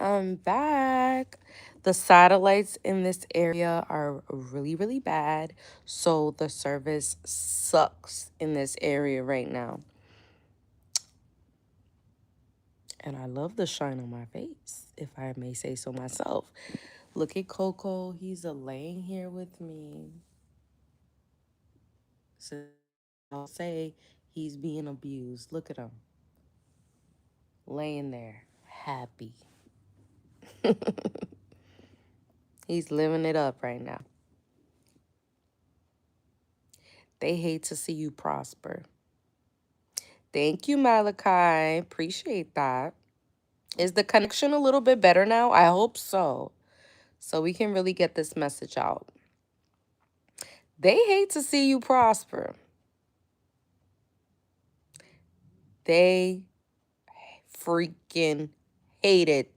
I'm back. The satellites in this area are really, really bad. So the service sucks in this area right now. And I love the shine on my face, if I may say so myself. Look at Coco. He's laying here with me. So I'll say he's being abused. Look at him laying there, happy. He's living it up right now. They hate to see you prosper. Thank you, Malachi. Appreciate that. Is the connection a little bit better now? I hope so. So we can really get this message out. They hate to see you prosper. They freaking hate it.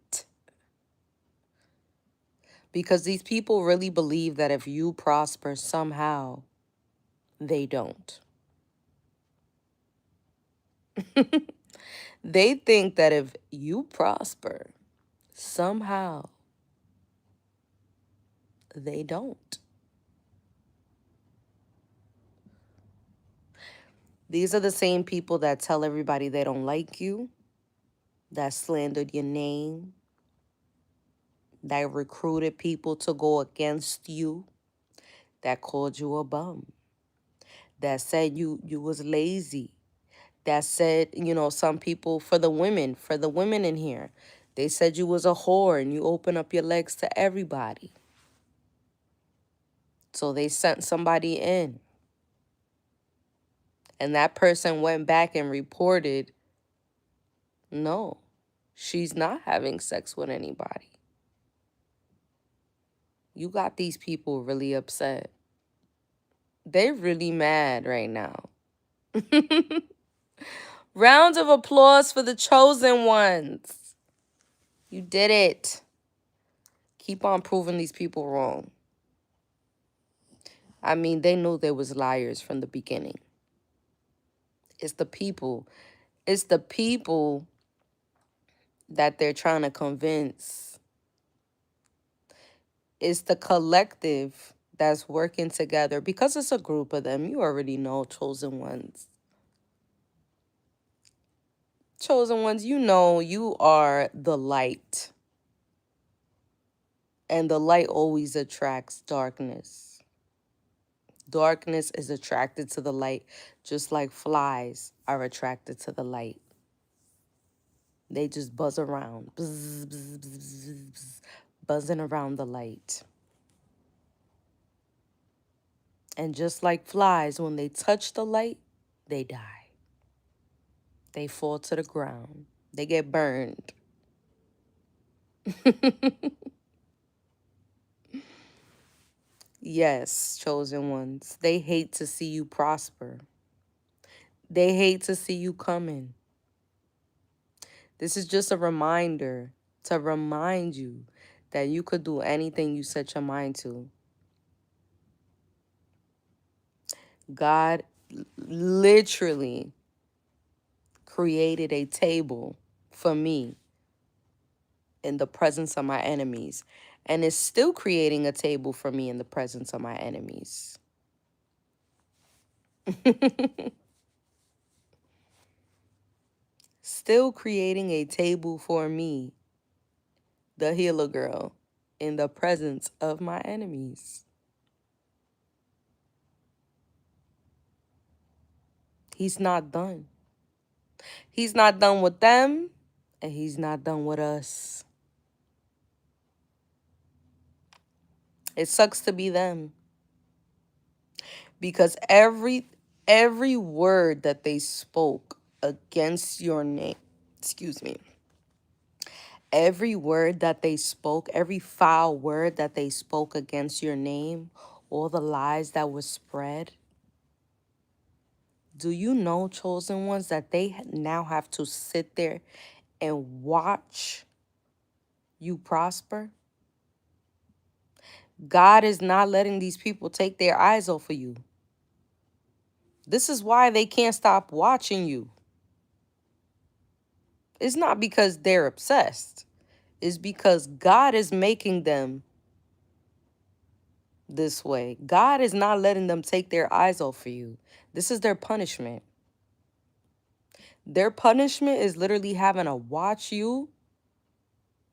Because these people really believe that if you prosper somehow, they don't. They think that if you prosper somehow, they don't. These are the same people that tell everybody they don't like you, that slandered your name, that recruited people to go against you, that called you a bum, that said you was lazy, that said, some people, for the women in here, they said you was a whore and you open up your legs to everybody. So they sent somebody in. And that person went back and reported, no, she's not having sex with anybody. You got these people really upset. They're really mad right now. Rounds of applause for the chosen ones. You did it. Keep on proving these people wrong. I mean, they knew they was liars from the beginning. It's the people. It's the people that they're trying to convince. It's the collective that's working together because it's a group of them. You already know, chosen ones. Chosen ones, you know you are the light. And the light always attracts darkness. Darkness is attracted to the light, just like flies are attracted to the light. They just buzz around, buzz, buzz, buzz, buzz, buzz, buzzing around the light. And just like flies, when they touch the light, they die. They fall to the ground. They get burned. Yes, chosen ones. They hate to see you prosper. They hate to see you coming. This is just a reminder to remind you that you could do anything you set your mind to. God literally created a table for me in the presence of my enemies, and is still creating a table for me in the presence of my enemies. Still creating a table for me, the healer girl, in the presence of my enemies. He's not done. He's not done with them, and he's not done with us. It sucks to be them. Because every word that they spoke against your name, excuse me, every word that they spoke, every foul word that they spoke against your name, all the lies that were spread, do you know, chosen ones, that they now have to sit there and watch you prosper? God is not letting these people take their eyes off of you. This is why they can't stop watching you. It's not because they're obsessed. is because God is making them this way. God is not letting them take their eyes off of you. This is their punishment. Their punishment is literally having to watch you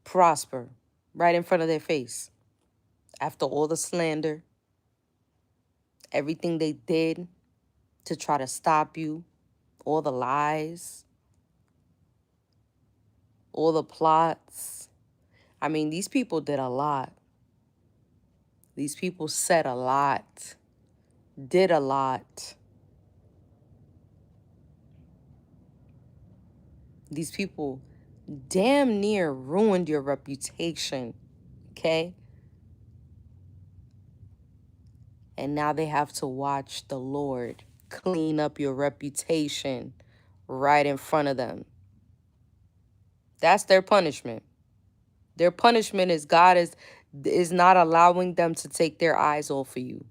prosper right in front of their face. After all the slander, everything they did to try to stop you, all the lies, all the plots. I mean, these people did a lot. These people said a lot, did a lot. These people damn near ruined your reputation, okay? And now they have to watch the Lord clean up your reputation right in front of them. That's their punishment. Their punishment is God is not allowing them to take their eyes off of you.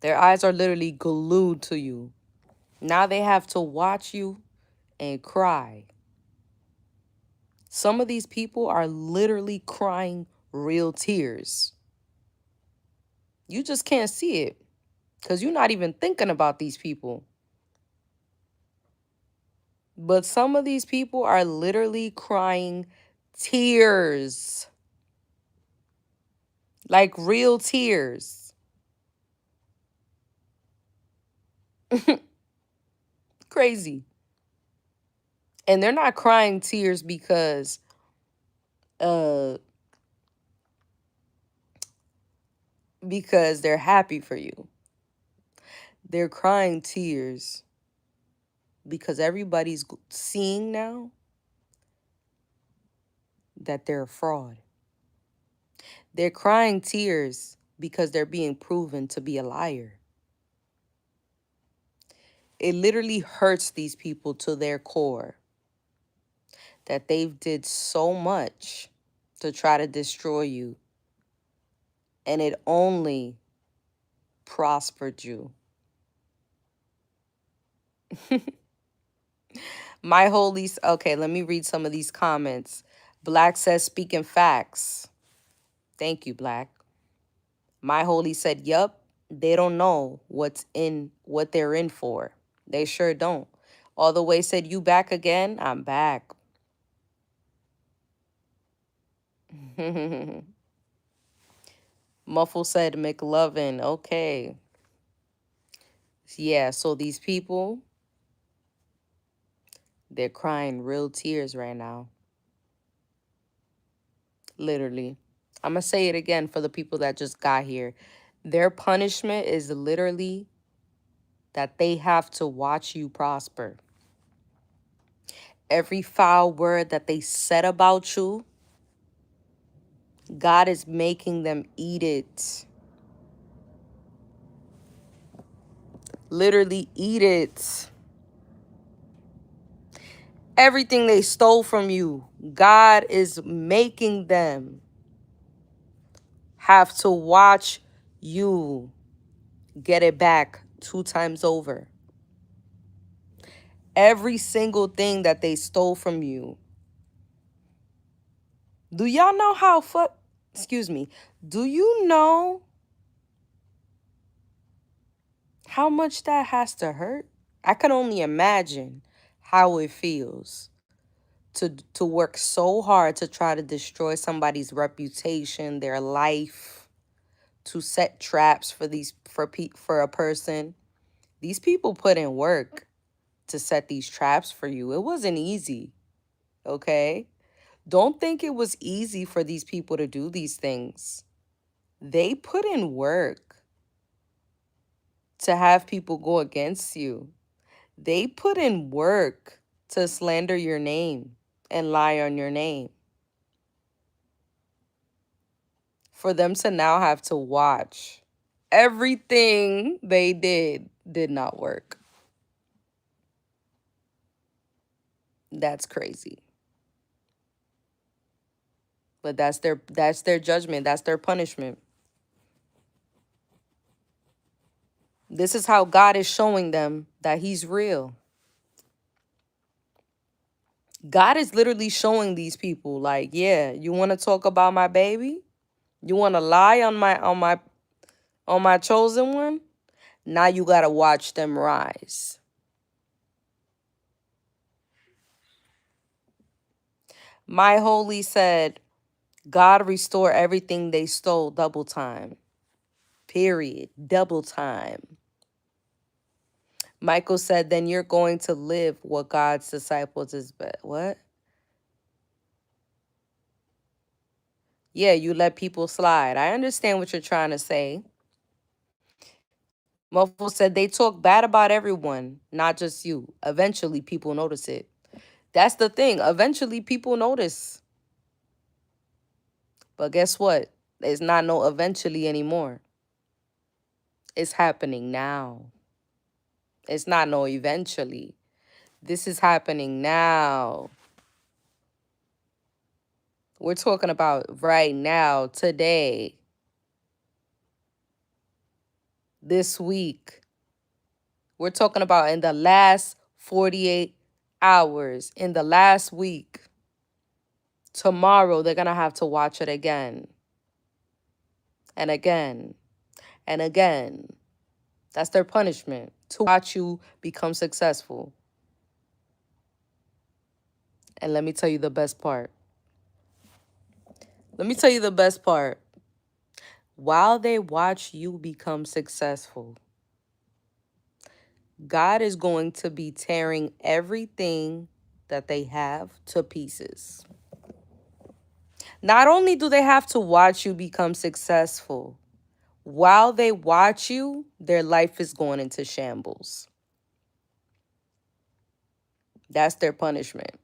Their eyes are literally glued to you. Now they have to watch you and cry. Some of these people are literally crying real tears. You just can't see it because you're not even thinking about these people. But some of these people are literally crying tears. Like real tears. Crazy. And they're not crying tears because they're happy for you. They're crying tears because everybody's seeing now that they're a fraud. They're crying tears because they're being proven to be a liar. It literally hurts these people to their core that they've did so much to try to destroy you, and it only prospered you. My holy, okay, let me read some of these comments. Black says, speaking facts. Thank you, Black. My holy said, yup, they don't know what they're in for. They sure don't. All the way said, you back again? I'm back. Muffle said, McLovin. Okay. Yeah, so these people, they're crying real tears right now. Literally. I'm going to say it again for the people that just got here. Their punishment is literally that they have to watch you prosper. Every foul word that they said about you, God is making them eat it. Literally eat it. Everything they stole from you, God is making them have to watch you get it back 2 times over. Every single thing that they stole from you. Do y'all know how excuse me. Do you know how much that has to hurt? I can only imagine how it feels to work so hard to try to destroy somebody's reputation, their life, to set traps for a person. These people put in work to set these traps for you. It wasn't easy, okay? Don't think it was easy for these people to do these things. They put in work to have people go against you. They put in work to slander your name and lie on your name. For them to now have to watch everything they did not work. That's crazy. But that's their judgment. That's their punishment. This is how God is showing them that he's real. God is literally showing these people, like, yeah, you want to talk about my baby? You want to lie on my chosen one? Now you got to watch them rise. My holy said, God restore everything they stole double time. Period. Double time. Michael said, then you're going to live what God's disciples is. What? Yeah, you let people slide. I understand what you're trying to say. Mofo said they talk bad about everyone, not just you. Eventually, people notice it. That's the thing. Eventually, people notice. But guess what? There's not no eventually anymore. It's happening now. It's not no eventually. This is happening now. We're talking about right now, today, this week. We're talking about in the last 48 hours, in the last week. Tomorrow, they're going to have to watch it again and again and again. That's their punishment, to watch you become successful. And let me tell you the best part. Let me tell you the best part. While they watch you become successful, God is going to be tearing everything that they have to pieces. Not only do they have to watch you become successful, while they watch you, their life is going into shambles. That's their punishment.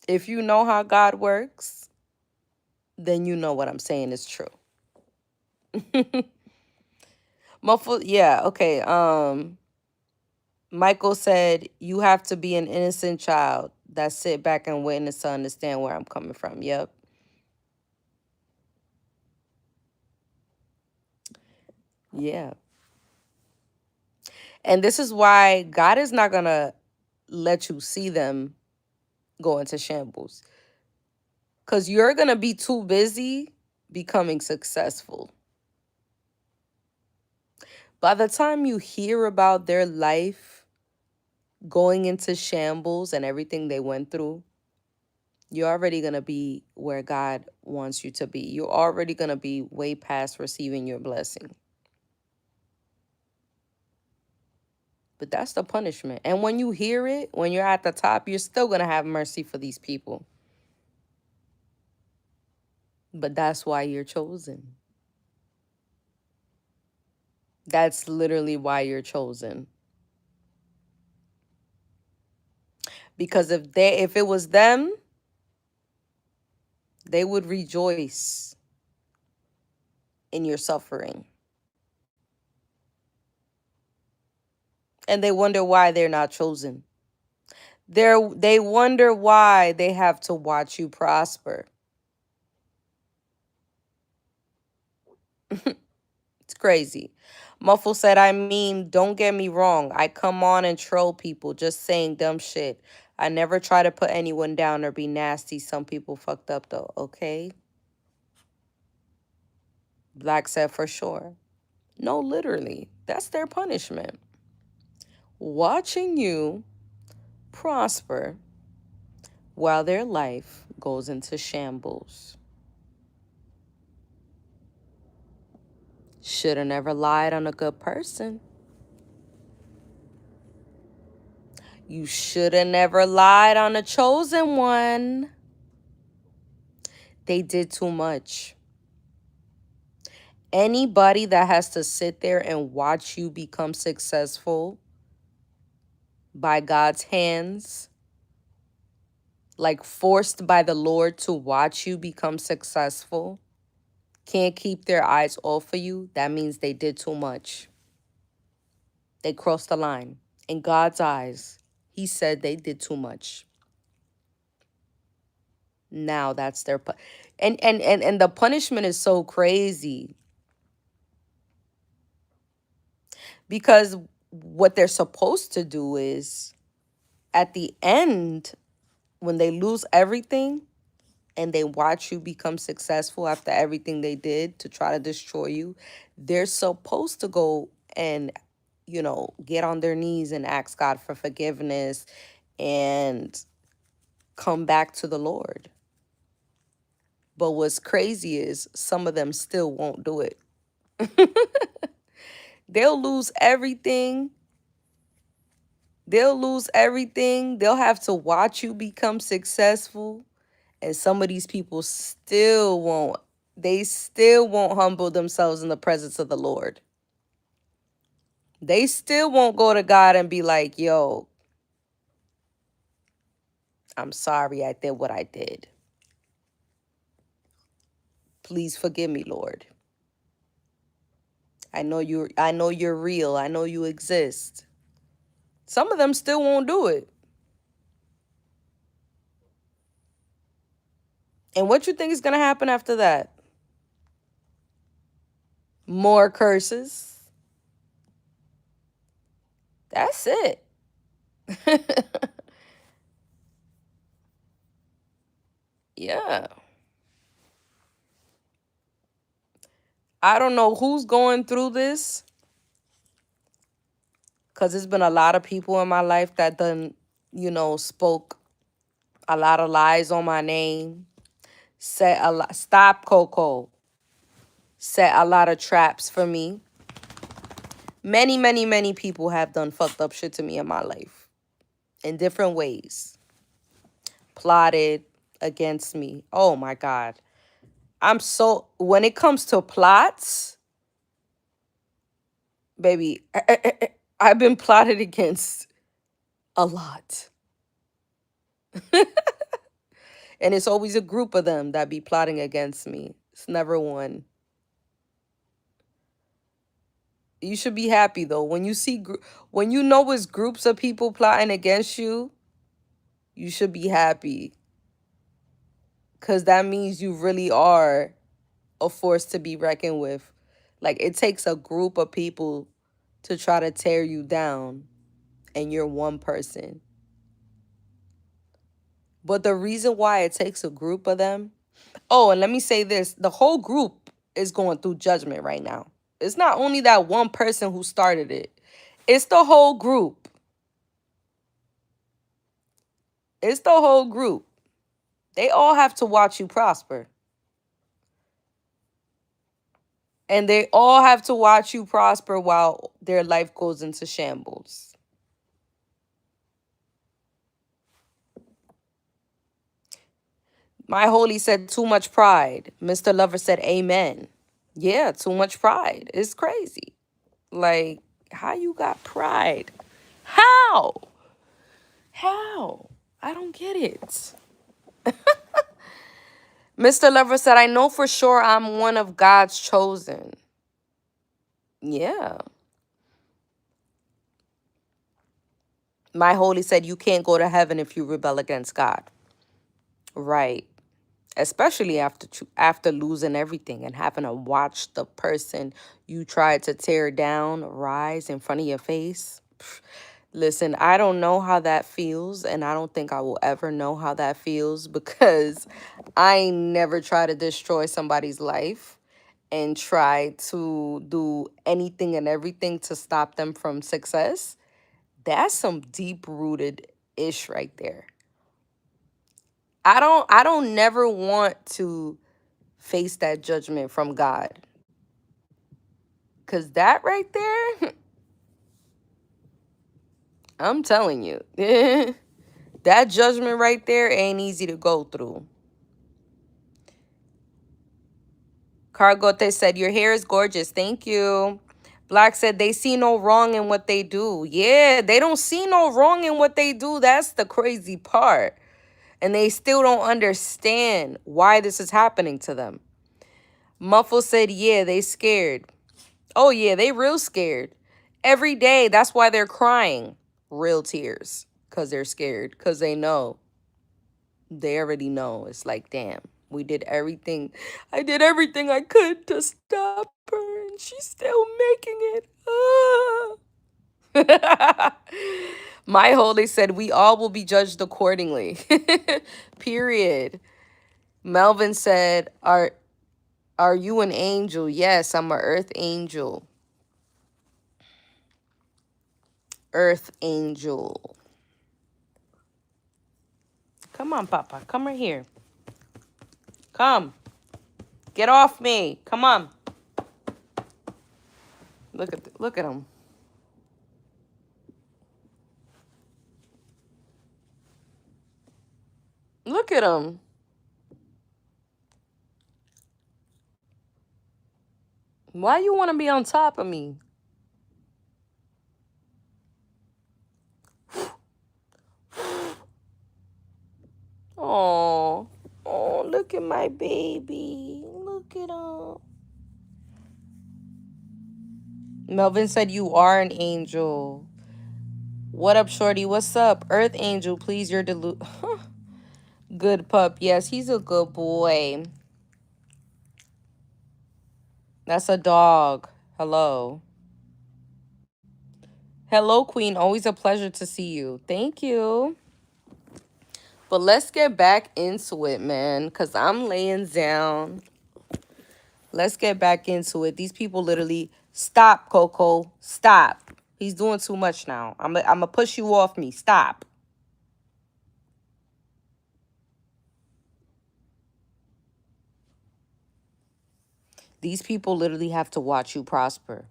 If you know how God works, then you know what I'm saying is true. Muffled, yeah, okay. Michael said you have to be an innocent child that sit back and witness to understand where I'm coming from. Yep. Yeah. And this is why God is not gonna let you see them go into shambles. Because you're gonna be too busy becoming successful. By the time you hear about their life going into shambles and everything they went through, you're already going to be where God wants you to be. You're already going to be way past receiving your blessing. But that's the punishment. And when you hear it, when you're at the top, you're still going to have mercy for these people. But that's why you're chosen. That's literally why you're chosen. Because if it was them, they would rejoice in your suffering. And they wonder why they're not chosen. They wonder why they have to watch you prosper. It's crazy. Muffle said, I mean, don't get me wrong. I come on and troll people just saying dumb shit. I never try to put anyone down or be nasty. Some people fucked up though. Okay. Black said for sure. No, literally. That's their punishment. Watching you prosper while their life goes into shambles. Should have never lied on a good person. You should have never lied on a chosen one. They did too much. Anybody that has to sit there and watch you become successful by God's hands, like forced by the Lord to watch you become successful, can't keep their eyes off of you, that means they did too much. They crossed the line. In God's eyes, he said they did too much. Now that's their and the punishment is so crazy because what they're supposed to do is at the end, when they lose everything and they watch you become successful after everything they did to try to destroy you, they're supposed to go and, get on their knees and ask God for forgiveness and come back to the Lord. But what's crazy is some of them still won't do it. They'll lose everything. They'll lose everything. They'll have to watch you become successful. And some of these people still won't humble themselves in the presence of the Lord. They still won't go to God and be like, yo, I'm sorry I did what I did. Please forgive me, Lord. I know you're real. I know you exist. Some of them still won't do it. And what you think is going to happen after that? More curses. That's it. Yeah. I don't know who's going through this, because there's been a lot of people in my life that done, spoke a lot of lies on my name, set a lot, stop Coco, set a lot of traps for me. Many, many, many people have done fucked up shit to me in my life in different ways, plotted against me. Oh my God. When it comes to plots, baby, I've been plotted against a lot. And it's always a group of them that be plotting against me. It's never one. You should be happy though. When you know it's groups of people plotting against you, you should be happy. Cause that means you really are a force to be reckoned with. Like, it takes a group of people to try to tear you down, and you're one person. But the reason why it takes a group of them, oh, and let me say this, the whole group is going through judgment right now. It's not only that one person who started it, it's the whole group. It's the whole group. They all have to watch you prosper. And they all have to watch you prosper while their life goes into shambles. My holy said too much pride. Mr. Lover said amen. Yeah, too much pride. It's crazy. Like, how you got pride? How? How? I don't get it. Mr. Lover said, I know for sure I'm one of God's chosen. Yeah. My holy said, you can't go to heaven if you rebel against God. Right. Especially after losing everything and having to watch the person you tried to tear down rise in front of your face. Listen, I don't know how that feels, and I don't think I will ever know how that feels, because I never try to destroy somebody's life and try to do anything and everything to stop them from success. That's some deep rooted ish right there. I don't never want to face that judgment from God. Cause that right there, I'm telling you, that judgment right there ain't easy to go through. Cargote said, your hair is gorgeous. Thank you. Black said, they see no wrong in what they do. Yeah, they don't see no wrong in what they do. That's the crazy part. And they still don't understand why this is happening to them. Muffle said, yeah, they scared. Oh, yeah, they real scared. Every day, that's why they're crying. Real tears. Because they're scared. Because they know. They already know. It's like, damn, we did everything. I did everything I could to stop her, and she's still making it. Ah. My holy said we all will be judged accordingly. Period. Melvin said, are you an angel? Yes, I'm an earth angel. Earth angel. Come on, Papa. Come right here. Come. Get off me. Come on. Look at him. Look at him. Why you want to be on top of me? Oh, look at my baby. Look at him. Melvin said you are an angel. What up, shorty? What's up? Earth angel, please, you're good pup. Yes, he's a good boy. That's a dog. Hello. Hello, queen. Always a pleasure to see you. Thank you. But let's get back into it, man, because I'm laying down. Let's get back into it. These people literally... Stop, Coco. Stop. He's doing too much now. I'm going to push you off me. Stop. These people literally have to watch you prosper.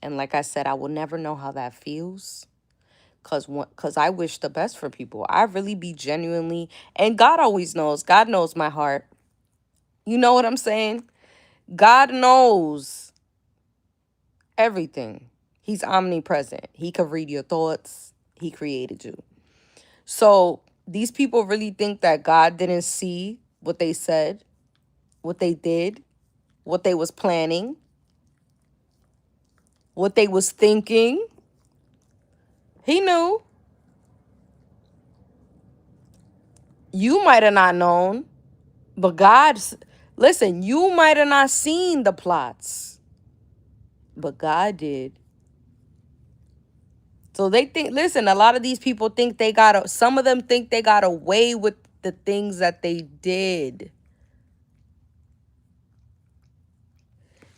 And like I said, I will never know how that feels. Because I wish the best for people. I really be genuinely... And God always knows. God knows my heart. You know what I'm saying? God knows everything. He's omnipresent. He could read your thoughts. He created you. So these people really think that God didn't see what they said, what they did, what they was planning, what they was thinking. He knew. You might have not known, but listen, you might have not seen the plots, but God did. So they think, listen, a lot of these people think some of them think they got away with the things that they did.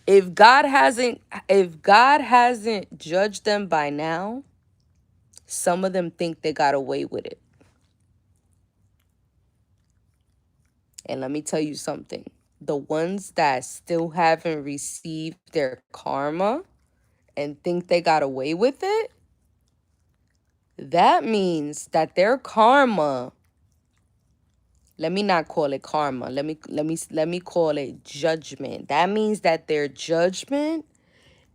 If God hasn't judged them by now, some of them think they got away with it. And let me tell you something. The ones that still haven't received their karma and think they got away with it, that means that their karma, let me not call it karma. Let me call it judgment. That means that their judgment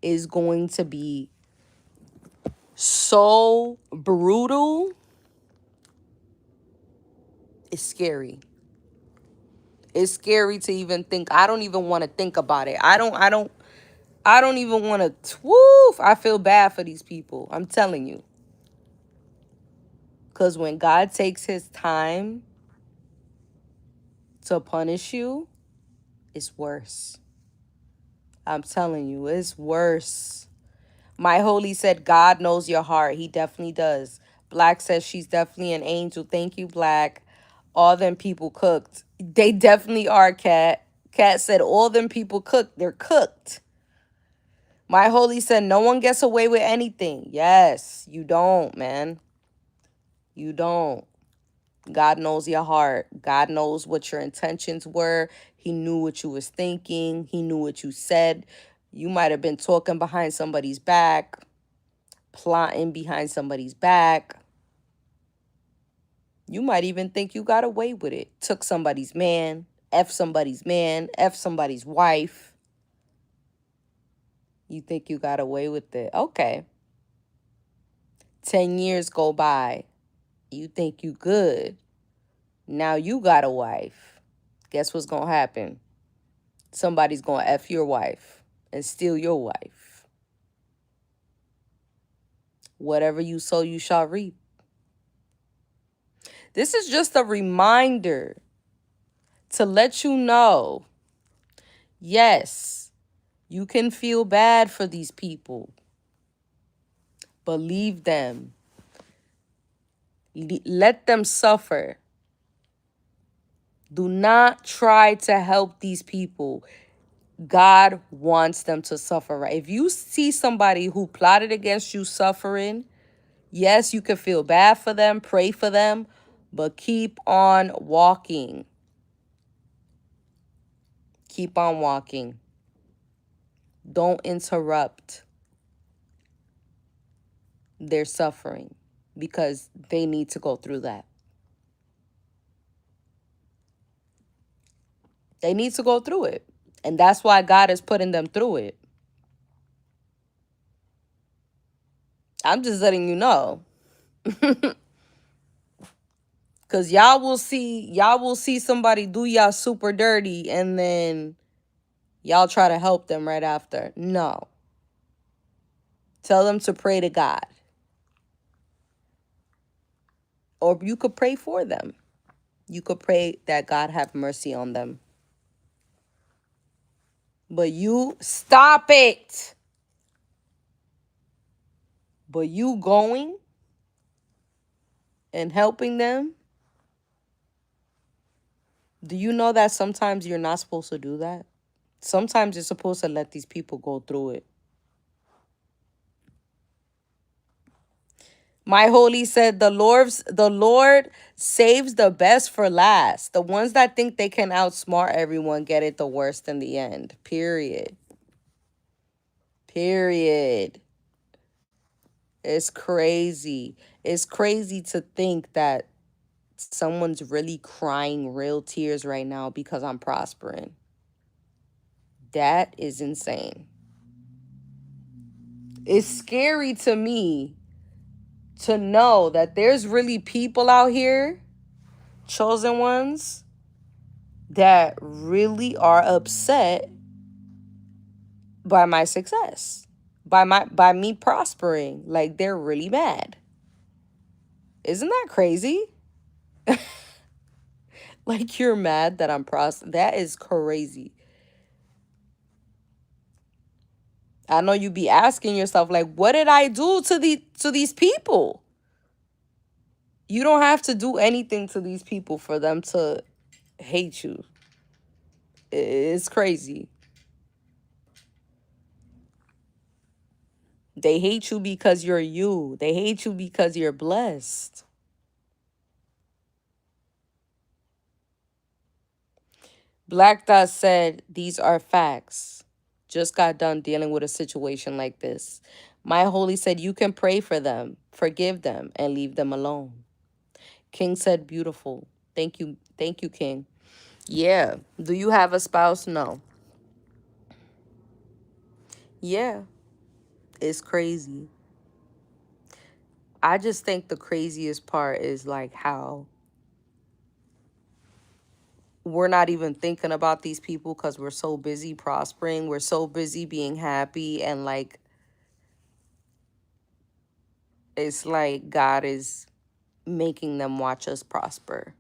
is going to be so brutal. It's scary. It's scary to even think. I don't even want to think about it. I don't even want to. Woof. I feel bad for these people. I'm telling you. Because when God takes his time to punish you, it's worse. I'm telling you, it's worse. My holy said, God knows your heart. He definitely does. Black says she's definitely an angel. Thank you, Black. All them people cooked. They definitely are, Cat. Cat said all them people cooked. They're cooked. My holy said no one gets away with anything. Yes, you don't, man. You don't. God knows your heart. God knows what your intentions were. He knew what you was thinking. He knew what you said. You might have been talking behind somebody's back, plotting behind somebody's back. You might even think you got away with it. Took somebody's man, F somebody's man, F somebody's wife. You think you got away with it. Okay. 10 years go by. You think you good. Now you got a wife. Guess what's going to happen? Somebody's going to F your wife and steal your wife. Whatever you sow, you shall reap. This is just a reminder to let you know, yes, you can feel bad for these people, Believe them. Let them suffer. Do not try to help these people. God wants them to suffer, right? If you see somebody who plotted against you suffering, yes, you can feel bad for them, pray for them, but keep on walking. Keep on walking. Don't interrupt their suffering because they need to go through that. They need to go through it. And that's why God is putting them through it. I'm just letting you know. Cause y'all will see somebody do y'all super dirty and then y'all try to help them right after. No. Tell them to pray to God. Or you could pray for them. You could pray that God have mercy on them. But you stop it. But you going and helping them. Do you know that sometimes you're not supposed to do that? Sometimes you're supposed to let these people go through it. My holy said the Lord saves the best for last. The ones that think they can outsmart everyone get it the worst in the end. Period. Period. It's crazy. It's crazy to think that someone's really crying real tears right now because I'm prospering. That is insane. It's scary to me to know that there's really people out here, chosen ones, that really are upset by my success, by me prospering. Like they're really mad. Isn't that crazy? Like you're mad that I'm that is crazy. I know you be asking yourself, like, what did I do to these people? You don't have to do anything to these people for them to hate you. It's crazy. They hate you because you're you. They hate you because you're blessed. Black Dot said, these are facts. Just got done dealing with a situation like this. My holy said, you can pray for them, forgive them, and leave them alone. King said, beautiful. Thank you. Thank you, King. Yeah. Do you have a spouse? No. Yeah. It's crazy. I just think the craziest part is like how we're not even thinking about these people because we're so busy prospering. We're so busy being happy. And like, it's like God is making them watch us prosper.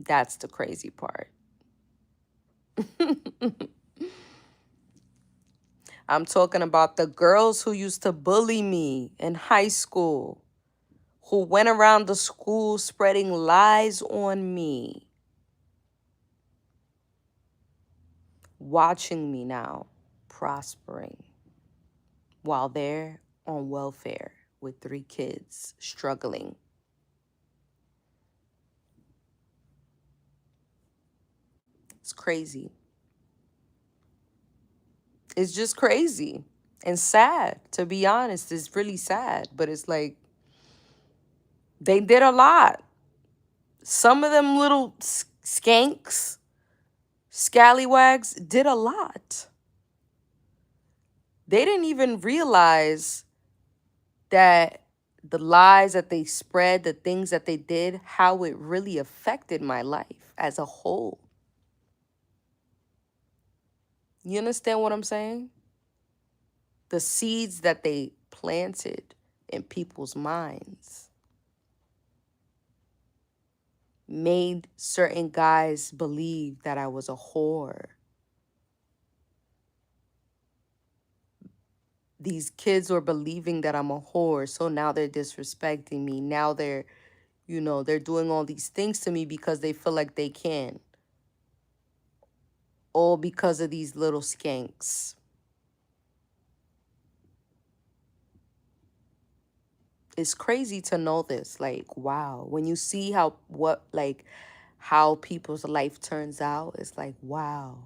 That's the crazy part. I'm talking about the girls who used to bully me in high school, who went around the school spreading lies on me, watching me now prospering while they're on welfare with 3 kids struggling. It's crazy. It's just crazy and sad, to be honest. It's really sad, but it's like they did a lot. Some of them little skanks, scallywags, did a lot. They didn't even realize that the lies that they spread, the things that they did, how it really affected my life as a whole. You understand what I'm saying? The seeds that they planted in people's minds made certain guys believe that I was a whore. these kids were believing that I'm a whore, so now they're disrespecting me. Now they're, they're doing all these things to me because they feel like they can. All because of these little skanks. It's crazy to know this. Like, wow. When you see how people's life turns out, it's like, wow.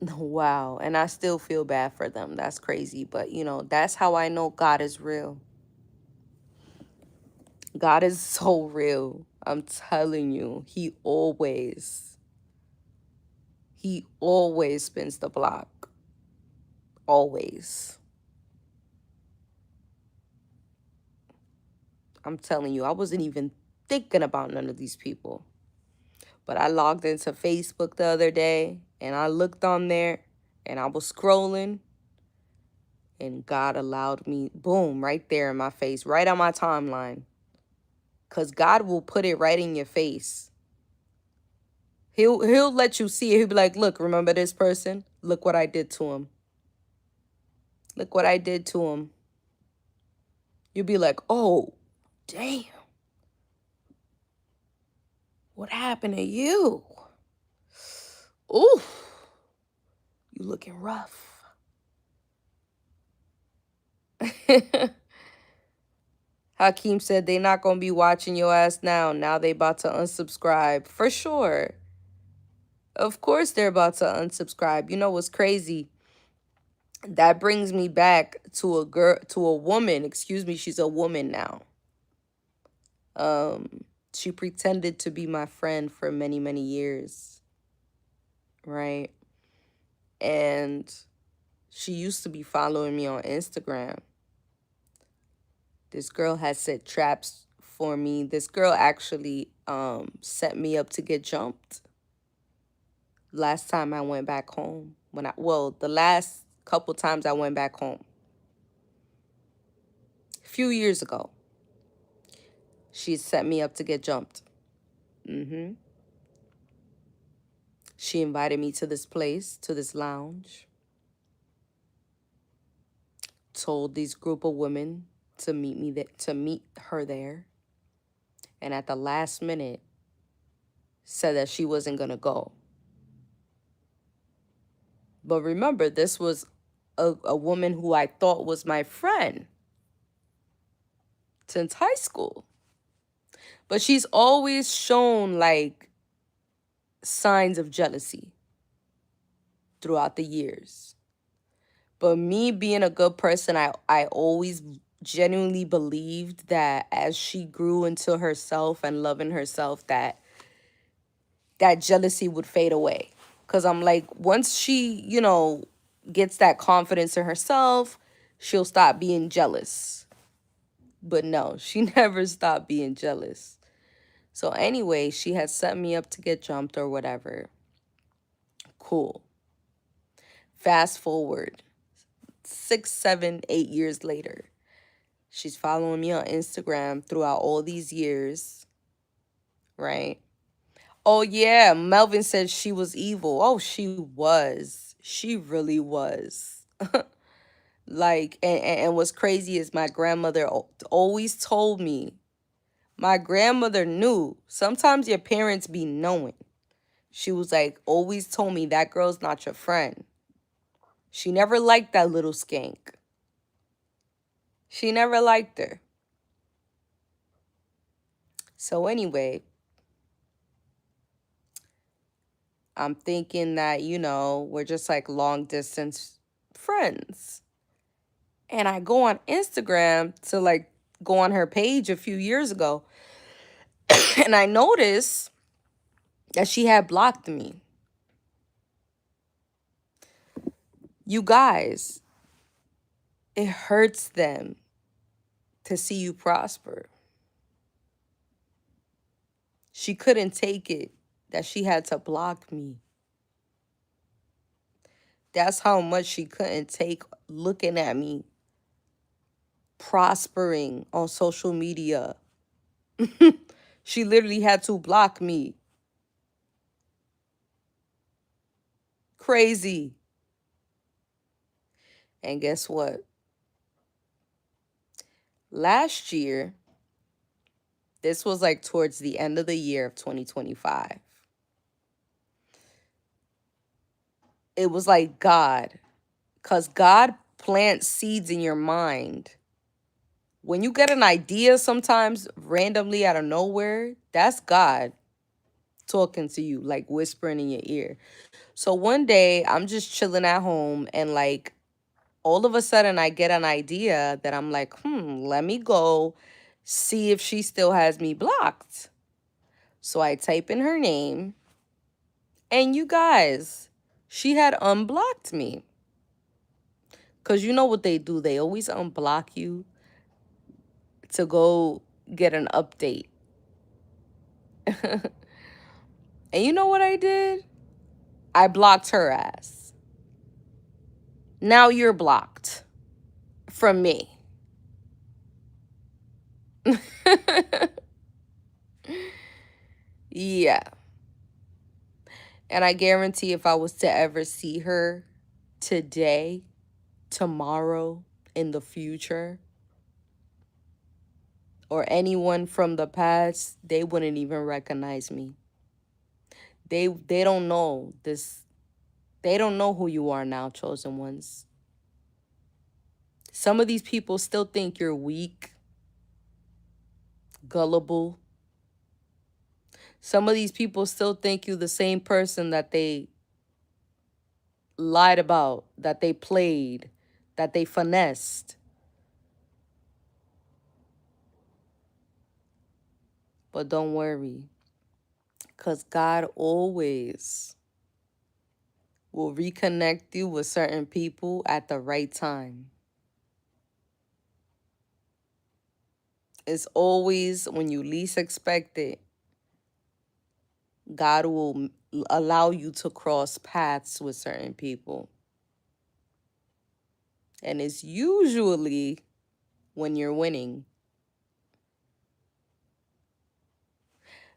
Wow. And I still feel bad for them. That's crazy. But, that's how I know God is real. God is so real. I'm telling you, he always spins the block. Always. I'm telling you, I wasn't even thinking about none of these people. But I logged into Facebook the other day and I looked on there and I was scrolling and God allowed me, boom, right there in my face, right on my timeline. Because God will put it right in your face. He'll let you see it. He'll be like, look, remember this person? Look what I did to him. Look what I did to him. You'll be like, oh, damn. What happened to you? Ooh, you looking rough. Hakeem said they not going to be watching your ass now. Now they about to unsubscribe. For sure. Of course they're about to unsubscribe. You know what's crazy? That brings me back to a woman. Excuse me, she's a woman now. She pretended to be my friend for many, many years. Right? And she used to be following me on Instagram. This girl had set traps for me. This girl actually set me up to get jumped. Last time I went back home. The last couple times I went back home. A few years ago. She set me up to get jumped. She invited me to this place, to this lounge. Told these group of women to meet her there. And at the last minute, said that she wasn't going to go. But remember, this was a woman who I thought was my friend since high school. But she's always shown like signs of jealousy throughout the years. But me being a good person, I always genuinely believed that as she grew into herself and loving herself, that jealousy would fade away. Because I'm like, once she, gets that confidence in herself, she'll stop being jealous. But no, she never stopped being jealous. So anyway, she had set me up to get jumped or whatever. Cool. Fast forward 6, 7, 8 years later. She's following me on Instagram throughout all these years. Right? Oh, yeah. Melvin said she was evil. Oh, she was. She really was. Like, and what's crazy is my grandmother always told me. My grandmother knew. Sometimes your parents be knowing. She was like, always told me that girl's not your friend. She never liked that little skank. She never liked her. So anyway, I'm thinking that, we're just like long distance friends. And I go on Instagram to like go on her page a few years ago. And I noticed that she had blocked me. You guys, it hurts them to see you prosper. She couldn't take it that she had to block me. That's how much she couldn't take looking at me prospering on social media. She literally had to block me. Crazy. And guess what? Last year, this was like towards the end of the year of 2025. It was like God, because God plants seeds in your mind. When you get an idea sometimes randomly out of nowhere, that's God talking to you, like whispering in your ear. So one day I'm just chilling at home and like all of a sudden I get an idea that I'm like, let me go see if she still has me blocked. So I type in her name and you guys, she had unblocked me. Because you know what they do? They always unblock you to go get an update. And you know what I did? I blocked her ass. Now you're blocked from me. Yeah. And I guarantee if I was to ever see her today, tomorrow, in the future, or anyone from the past, they wouldn't even recognize me. They don't know this. They don't know who you are now, chosen ones. Some of these people still think you're weak, gullible. Some of these people still think you the same person that they lied about, that they played, that they finessed. But don't worry, because God always will reconnect you with certain people at the right time. It's always when you least expect it, God will allow you to cross paths with certain people. And it's usually when you're winning.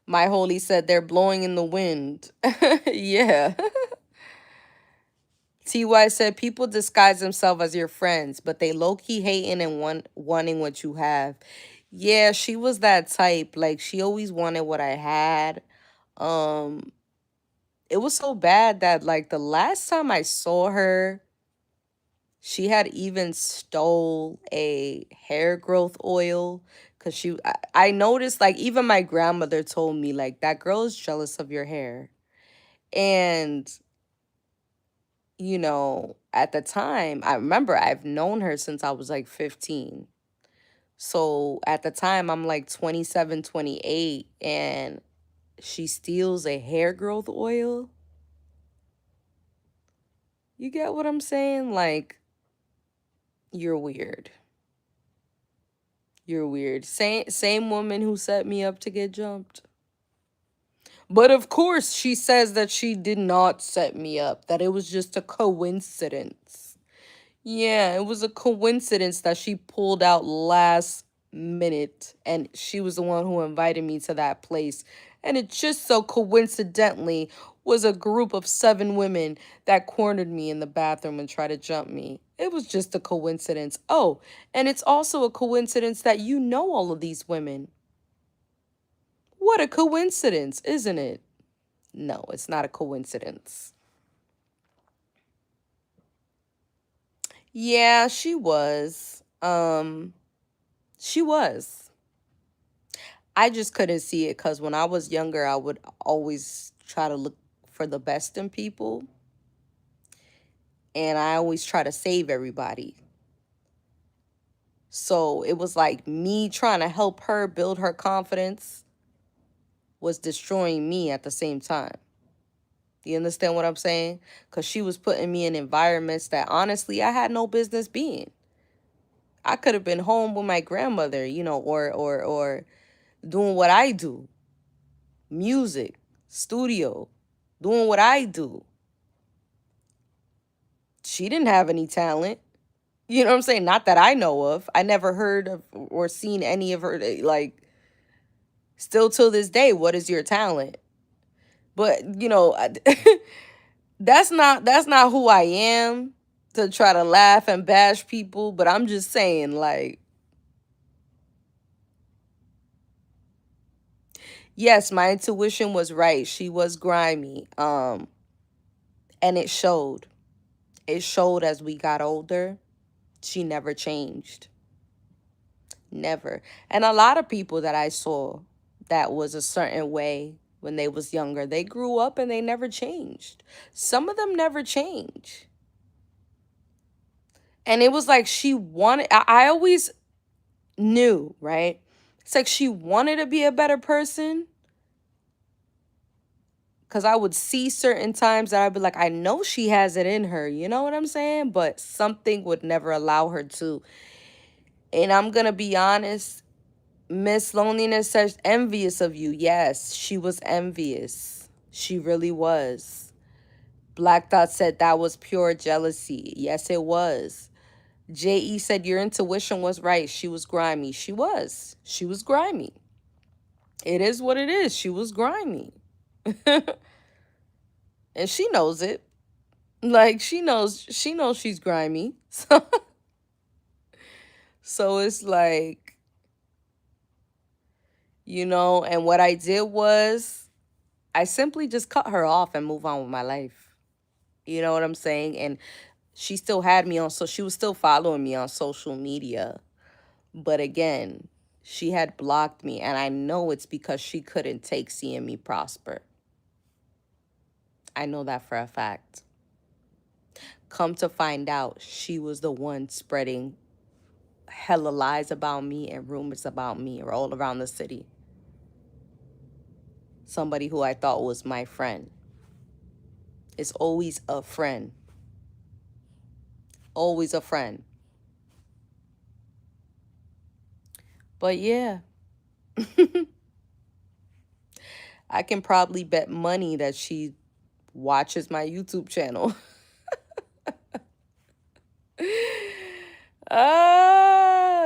My holy said they're blowing in the wind. Yeah. TY said people disguise themselves as your friends, but they low-key hating and wanting what you have. Yeah, she was that type. Like she always wanted what I had. Um, it was so bad that like the last time I saw her, she had even stole a hair growth oil because I noticed like even my grandmother told me like that girl is jealous of your hair. And at the time, I remember I've known her since I was like 15. So at the time, I'm like 27, 28, and she steals a hair growth oil. You get what I'm saying? Like, you're weird. You're weird. Same woman who set me up to get jumped. But of course, she says that she did not set me up, that it was just a coincidence. Yeah, it was a coincidence that she pulled out last minute and she was the one who invited me to that place. And it just so coincidentally was a group of 7 women that cornered me in the bathroom and tried to jump me. It was just a coincidence. Oh, and it's also a coincidence that you know all of these women. What a coincidence, isn't it? No, it's not a coincidence. Yeah, she was. She was. I just couldn't see it because when I was younger, I would always try to look for the best in people. And I always try to save everybody. So it was like me trying to help her build her confidence was destroying me at the same time. You understand what I'm saying? Because she was putting me in environments that honestly I had no business being. I could have been home with my grandmother, or doing what I do. Music, studio, doing what I do. She didn't have any talent. You know what I'm saying? Not that I know of. I never heard of or seen any of her, like, still till this day, what is your talent? But, That's not who I am, to try to laugh and bash people, but I'm just saying, like, yes, my intuition was right. She was grimy. And it showed. It showed as we got older. She never changed. Never. And a lot of people that I saw that was a certain way when they was younger, they grew up and they never changed. Some of them never change. And it was like she wanted, I always knew, right? It's like she wanted to be a better person, because I would see certain times that I'd be like, I know she has it in her, you know what I'm saying? But something would never allow her to. And I'm going to be honest, Miss Loneliness says, envious of you. Yes, she was envious. She really was. Black Dot said that was pure jealousy. Yes, it was. J.E. said your intuition was right. She was grimy. She was. She was grimy. It is what it is. She was grimy. And she knows it. Like she knows she's grimy. So it's like, and what I did was I simply just cut her off and move on with my life. You know what I'm saying? And she still had me on, so she was still following me on social media. But again, she had blocked me, and I know it's because she couldn't take seeing me prosper. I know that for a fact. Come to find out, she was the one spreading hella lies about me and rumors about me all around the city. Somebody who I thought was my friend. It's always a friend. Always a friend. But yeah, I can probably bet money that she watches my YouTube channel.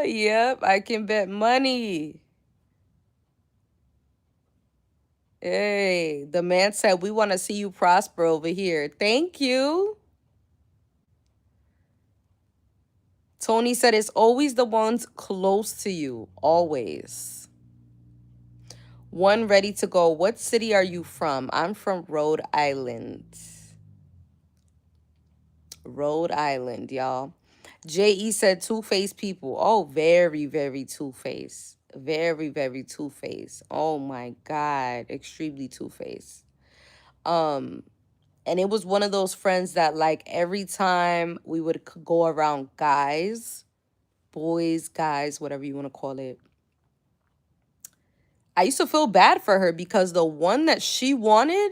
Yep, I can bet money. Hey, the man said, we want to see you prosper over here. Thank you. Tony said, it's always the ones close to you. Always. One ready to go. What city are you from? I'm from Rhode Island. Rhode Island, y'all. J.E. said two-faced people. Oh, very, very two-faced. Very, very two-faced. Oh my God. Extremely two-faced. And it was one of those friends that, like, every time we would go around guys, boys, guys, whatever you want to call it, I used to feel bad for her because the one that she wanted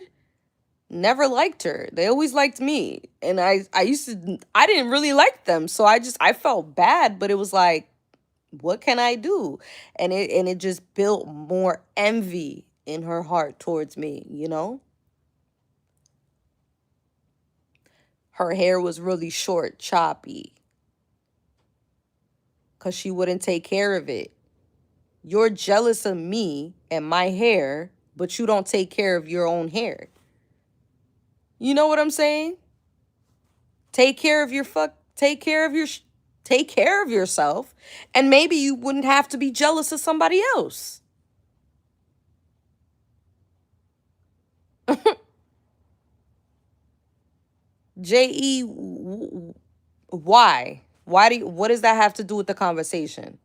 never liked her. They always liked me. And I didn't really like them. So I felt bad, but it was like, what can I do? And it just built more envy in her heart towards me, you know? Her hair was really short, choppy, because she wouldn't take care of it. You're jealous of me and my hair, but you don't take care of your own hair. You know what I'm saying? Take care of your take care of yourself, and maybe you wouldn't have to be jealous of somebody else. JE, why? What does that have to do with the conversation?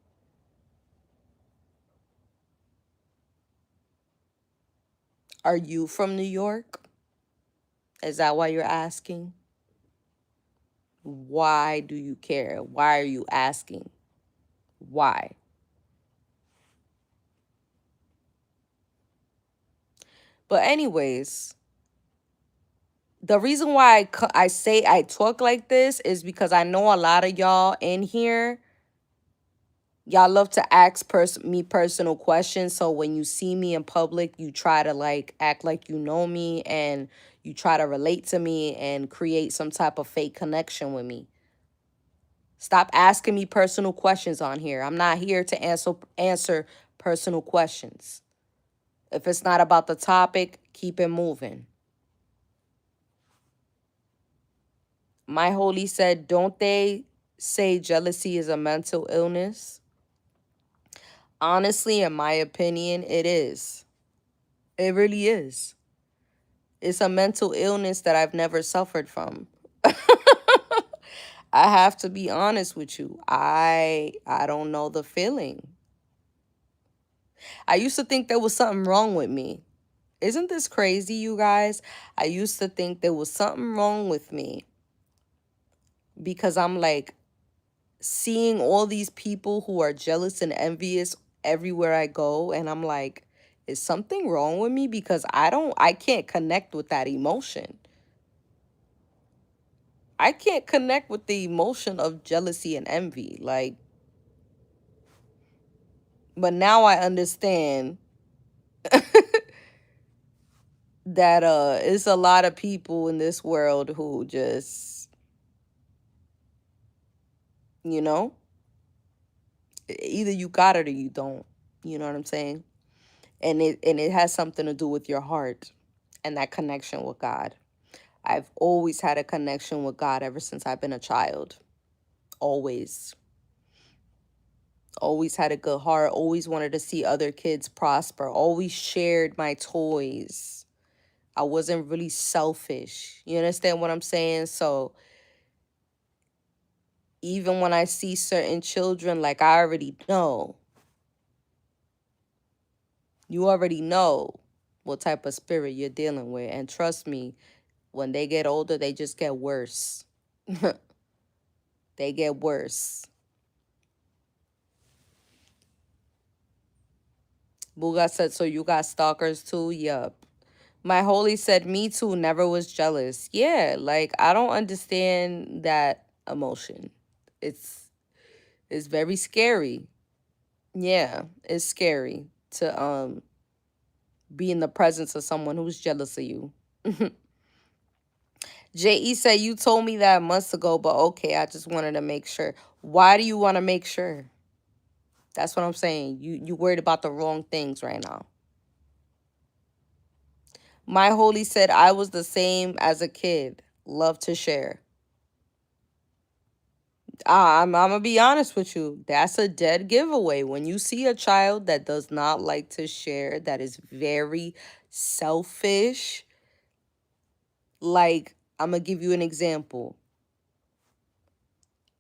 Are you from New York? Is that why you're asking? Why do you care? Why are you asking? Why? But anyways, the reason why I say I talk like this is because I know a lot of y'all in here, y'all love to ask me personal questions. So when you see me in public, you try to like act like you know me, and you try to relate to me and create some type of fake connection with me. Stop asking me personal questions on here. I'm not here to answer personal questions. If it's not about the topic, keep it moving. My holy said, don't they say jealousy is a mental illness? Honestly, in my opinion, it is. It really is. It's a mental illness that I've never suffered from. I have to be honest with you. I don't know the feeling. I used to think there was something wrong with me. Isn't this crazy, you guys? I used to think there was something wrong with me because I'm like seeing all these people who are jealous and envious everywhere I go, and I'm like, is something wrong with me? Because I can't connect with that emotion. I can't connect with the emotion of jealousy and envy. Like, but now I understand that it's a lot of people in this world who just, you know, either you got it or you don't. You know what I'm saying? And it has something to do with your heart and that connection with God. I've always had a connection with God ever since I've been a child. Always. Always had a good heart. Always wanted to see other kids prosper. Always shared my toys. I wasn't really selfish. You understand what I'm saying? So even when I see certain children, like I already know. You already know what type of spirit you're dealing with. And trust me, when they get older, they just get worse. They get worse. Buga said, so you got stalkers too? Yup. My holy said, me too, never was jealous. Yeah, like I don't understand that emotion. It's it's very scary. Yeah, it's scary to be in the presence of someone who's jealous of you. JE said, you told me that months ago, but okay, I just wanted to make sure. Why do you want to make sure? That's what I'm saying. You worried about the wrong things right now. My holy said, I was the same as a kid. Love to share. I'm gonna be honest with you. That's a dead giveaway. When you see a child that does not like to share, that is very selfish. Like, I'm gonna give you an example.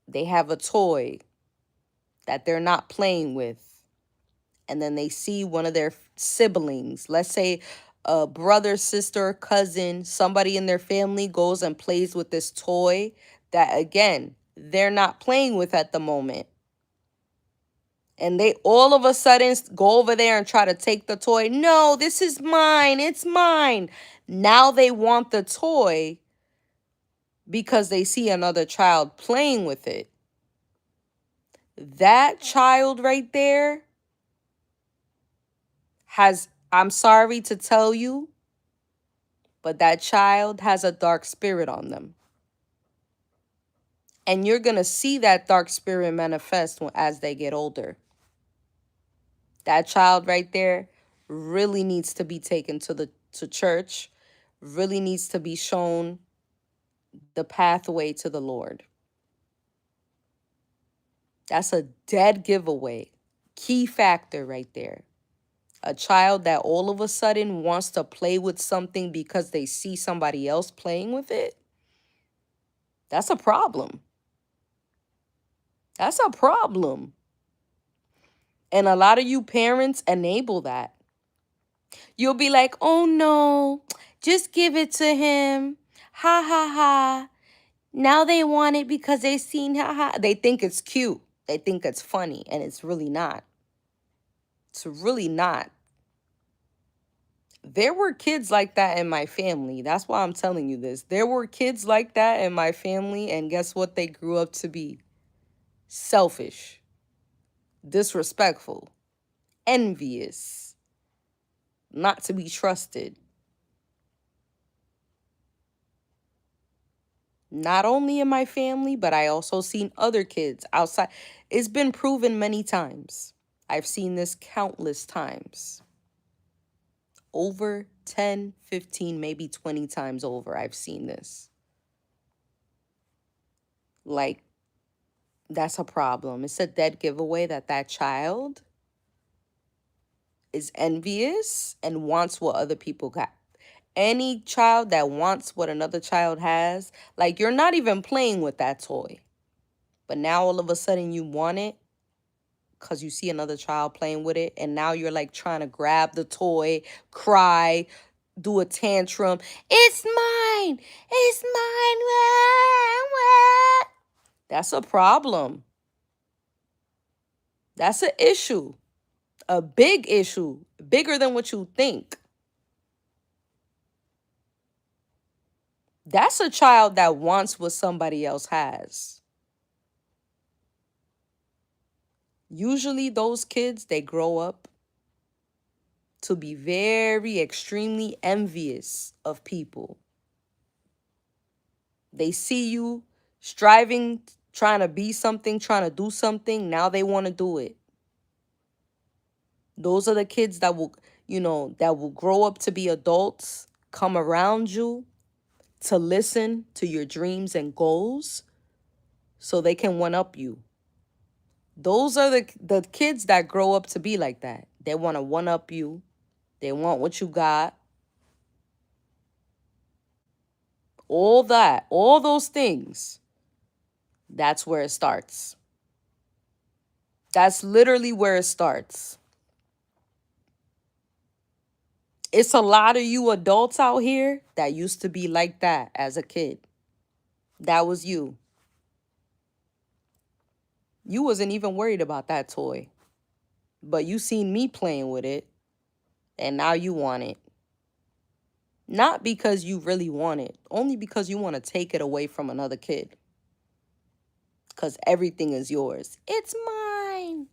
They have a toy that they're not playing with, and then they see one of their siblings, let's say a brother, sister, cousin, somebody in their family goes and plays with this toy that, again, they're not playing with at the moment. And they all of a sudden go over there and try to take the toy. No, this is mine. It's mine. Now they want the toy because they see another child playing with it. That child right there has, I'm sorry to tell you, but that child has a dark spirit on them. And you're going to see that dark spirit manifest as they get older. That child right there really needs to be taken to church, really needs to be shown the pathway to the Lord. That's a dead giveaway. Key factor right there. A child that all of a sudden wants to play with something because they see somebody else playing with it. That's a problem. That's a problem. And a lot of you parents enable that. You'll be like, oh no, just give it to him. Ha ha ha. Now they want it because they've seen ha ha. They think it's cute. They think it's funny, and it's really not. It's really not. There were kids like that in my family. That's why I'm telling you this. There were kids like that in my family, and guess what they grew up to be? Selfish, disrespectful, envious, not to be trusted. Not only in my family, but I also seen other kids outside. It's been proven many times. I've seen this countless times. Over 10, 15, maybe 20 times over, I've seen this. Like, that's a problem. It's a dead giveaway that that child is envious and wants what other people got. Any child that wants what another child has, like, you're not even playing with that toy, but now all of a sudden you want it because you see another child playing with it, and now you're like trying to grab the toy, cry, do a tantrum. It's mine. It's mine. Wah, wah. That's a problem. That's an issue. A big issue. Bigger than what you think. That's a child that wants what somebody else has. Usually those kids, they grow up to be very extremely envious of people. They see you striving, trying to be something, trying to do something. Now they want to do it. Those are the kids that will, that will grow up to be adults, come around you to listen to your dreams and goals so they can one up you. Those are the kids that grow up to be like that. They want to one up you. They want what you got. All that, all those things. That's where it starts. That's literally where it starts. It's a lot of you adults out here that used to be like that as a kid. That was you. You wasn't even worried about that toy. But you seen me playing with it, and now you want it. Not because you really want it, only because you want to take it away from another kid. Because everything is yours. It's mine.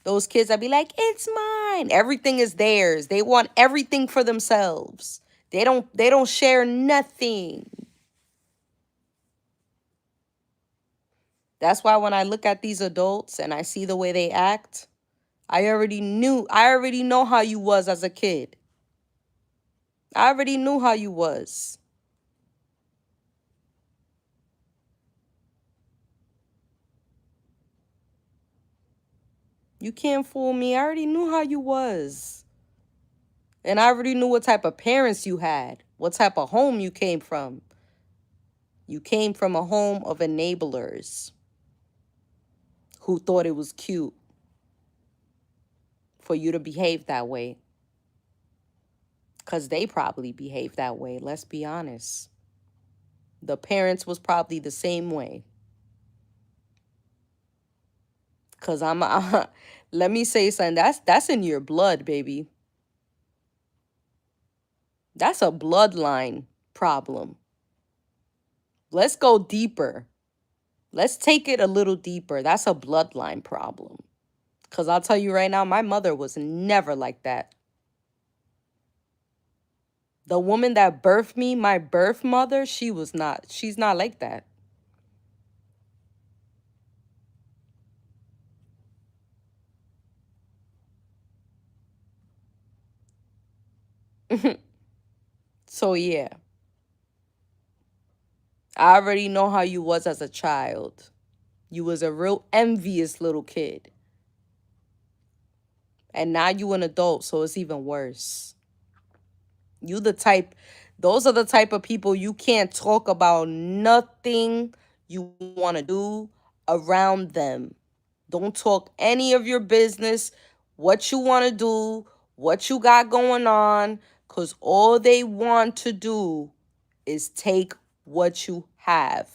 Those kids that be like, it's mine. Everything is theirs. They want everything for themselves. They don't share nothing. That's why when I look at these adults and I see the way they act, I already know how you was as a kid. I already knew how you was. You can't fool me. I already knew how you was. And I already knew what type of parents you had, what type of home you came from. You came from a home of enablers who thought it was cute for you to behave that way. Because they probably behaved that way, let's be honest. The parents was probably the same way. Because let me say something. That's in your blood, baby. That's a bloodline problem. Let's go deeper. Let's take it a little deeper. That's a bloodline problem. Because I'll tell you right now, my mother was never like that. The woman that birthed me, my birth mother, she's not like that. So yeah, I already know how you was as a child. You was a real envious little kid. And now you an adult, so it's even worse. Those are the type of people you can't talk about nothing you want to do around them. Don't talk any of your business, what you want to do, what you got going on, because all they want to do is take what you have.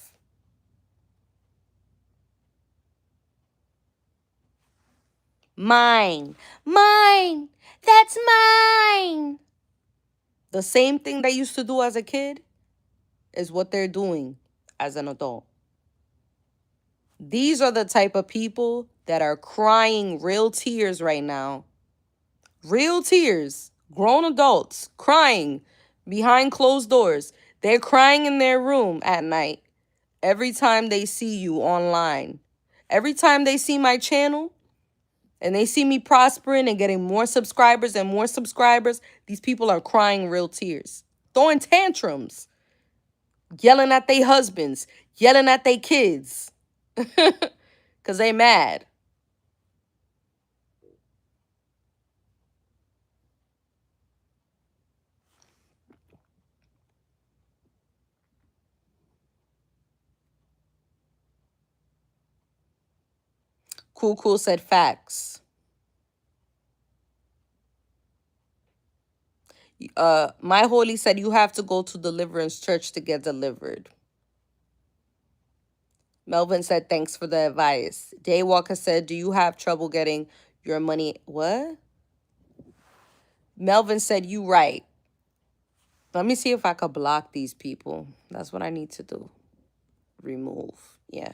Mine, mine, that's mine. The same thing they used to do as a kid is what they're doing as an adult. These are the type of people that are crying real tears right now. Real tears. Grown adults crying behind closed doors. They're crying in their room at night every time they see you online. Every time they see my channel and they see me prospering and getting more subscribers and more subscribers, these people are crying real tears, throwing tantrums, yelling at their husbands, yelling at their kids because they mad. Cool said facts. My holy said you have to go to deliverance church to get delivered. Melvin said thanks for the advice. Daywalker said, do you have trouble getting your money? What? Melvin said, you right. Let me see if I could block these people. That's what I need to do. Remove. Yeah.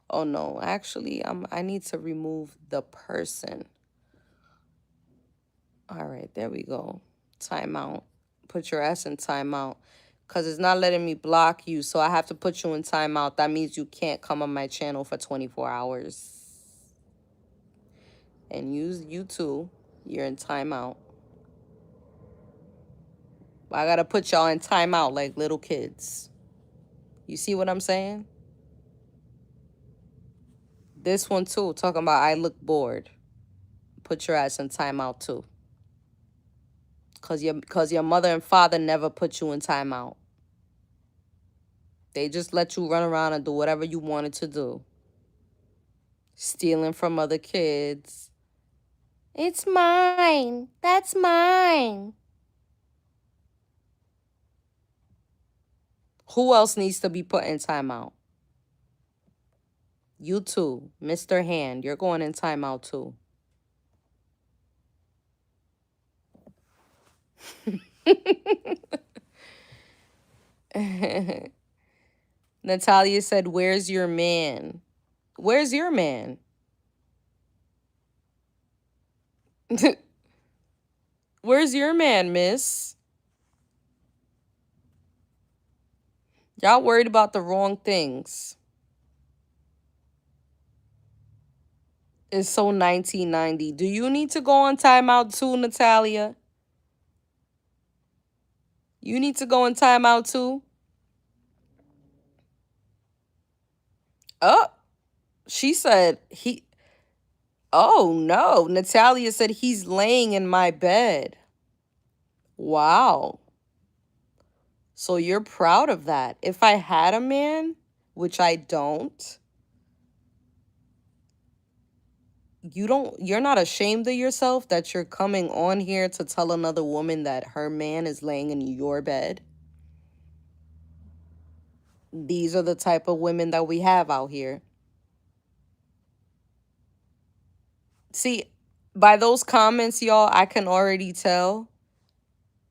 Oh no, actually, I need to remove the person. All right, there we go. Timeout. Put your ass in timeout. Because it's not letting me block you, so I have to put you in timeout. That means you can't come on my channel for 24 hours. And you too. You're in timeout. I gotta put y'all in timeout like little kids. You see what I'm saying? This one too, talking about I look bored. Put your ass in timeout too. Cause your mother and father never put you in timeout. They just let you run around and do whatever you wanted to do. Stealing from other kids. It's mine. That's mine. Who else needs to be put in timeout? You too. Mr. Hand, you're going in timeout too. Natalia said, where's your man? Where's your man? Where's your man, miss? Y'all worried about the wrong things. It's so 1990. Do you need to go on timeout too, Natalia? You need to go on timeout too? Oh, she said he... Oh, no. Natalia said he's laying in my bed. Wow. So you're proud of that. If I had a man, which I don't, you're not ashamed of yourself that you're coming on here to tell another woman that her man is laying in your bed? These are the type of women that we have out here. See, by those comments, y'all, I can already tell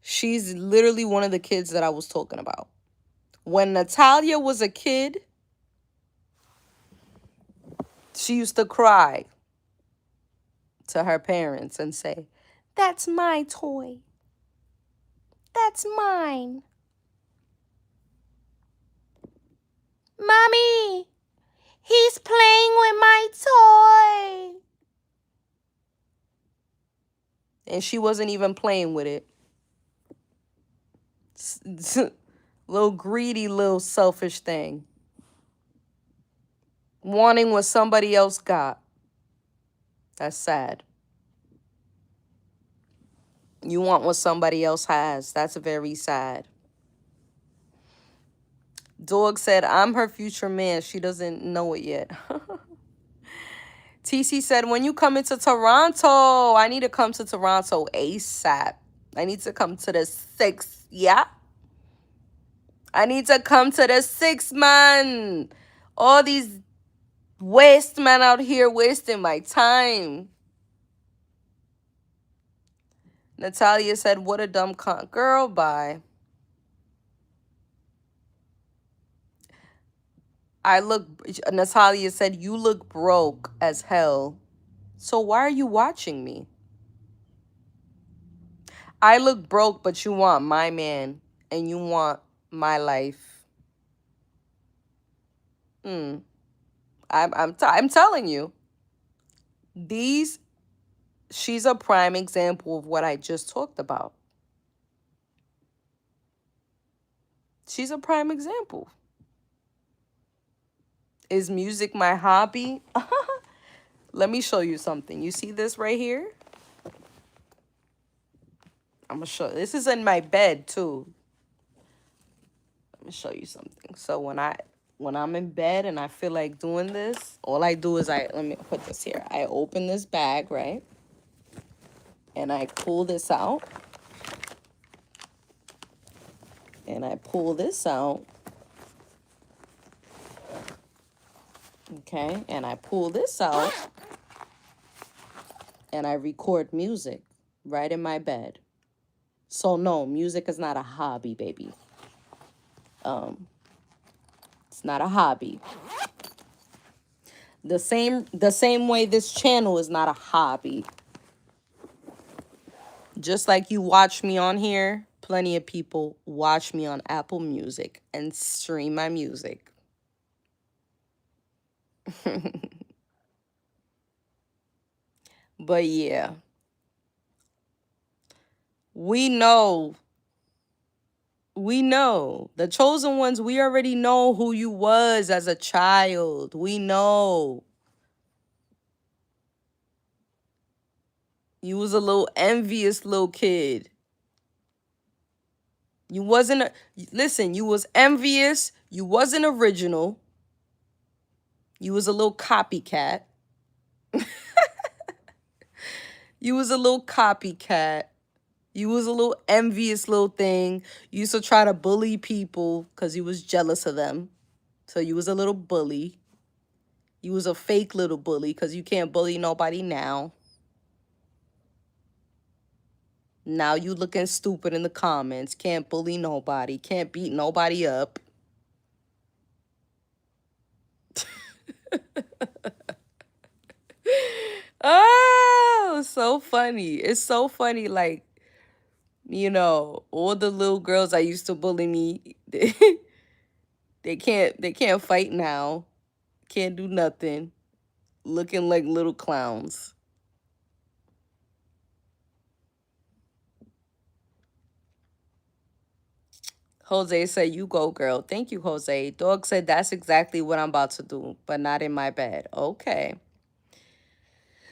she's literally one of the kids that I was talking about. When Natalia was a kid, she used to cry to her parents and say, that's my toy. That's mine. Mommy, he's playing with my toy. And she wasn't even playing with it. Little greedy, little selfish thing. Wanting what somebody else got. That's sad. You want what somebody else has. That's very sad. Dog said, I'm her future man. She doesn't know it yet. TC said, when you come into Toronto, I need to come to Toronto ASAP. I need to come to the 6th. Yeah. I need to come to the 6th, man. All these waste men out here wasting my time. Natalia said, what a dumb cunt. Girl, bye. Natalia said, you look broke as hell. So why are you watching me? I look broke, but you want my man. And you want my life. I'm telling you. She's a prime example of what I just talked about. She's a prime example. Is music my hobby? Let me show you something. You see this right here? I'm gonna show. This is in my bed too. Let me show you something. So when I'm in bed and I feel like doing this, all I do is let me put this here. I open this bag, right? And I pull this out. And I pull this out. Okay? And I pull this out and I record music right in my bed. So no, music is not a hobby, baby. It's not a hobby. The same way this channel is not a hobby. Just like you watch me on here, plenty of people watch me on Apple Music and stream my music. But yeah, we know the chosen ones. We already know who you was as a child. We know you was a little envious little kid. You wasn't listen, you was envious, you wasn't original, you was a little copycat. You was a little copycat. You was a little envious little thing. You used to try to bully people because you was jealous of them. So you was a little bully. You was a fake little bully because you can't bully nobody now. Now you looking stupid in the comments. Can't bully nobody. Can't beat nobody up. Oh, so funny. It's so funny. Like, all the little girls I used to bully me, they can't fight now. Can't do nothing. Looking like little clowns. Jose said, you go, girl. Thank you, Jose. Dog said, that's exactly what I'm about to do, but not in my bed. Okay.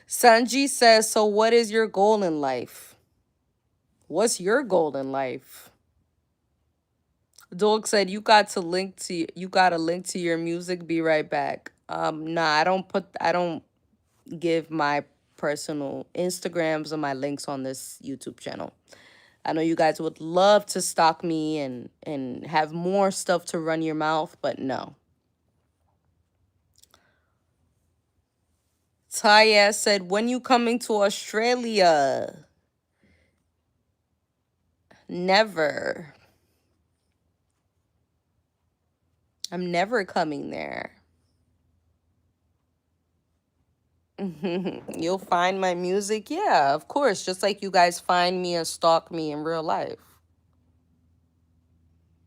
Sanji says, so what is your goal in life? What's your goal in life? Dog said, you got to link to your music. Be right back. Nah, I don't give my personal Instagrams or my links on this YouTube channel. I know you guys would love to stalk me and have more stuff to run your mouth, but no. Taya said, when you coming to Australia? Never. I'm never coming there. You'll find my music? Yeah, of course. Just like you guys find me and stalk me in real life.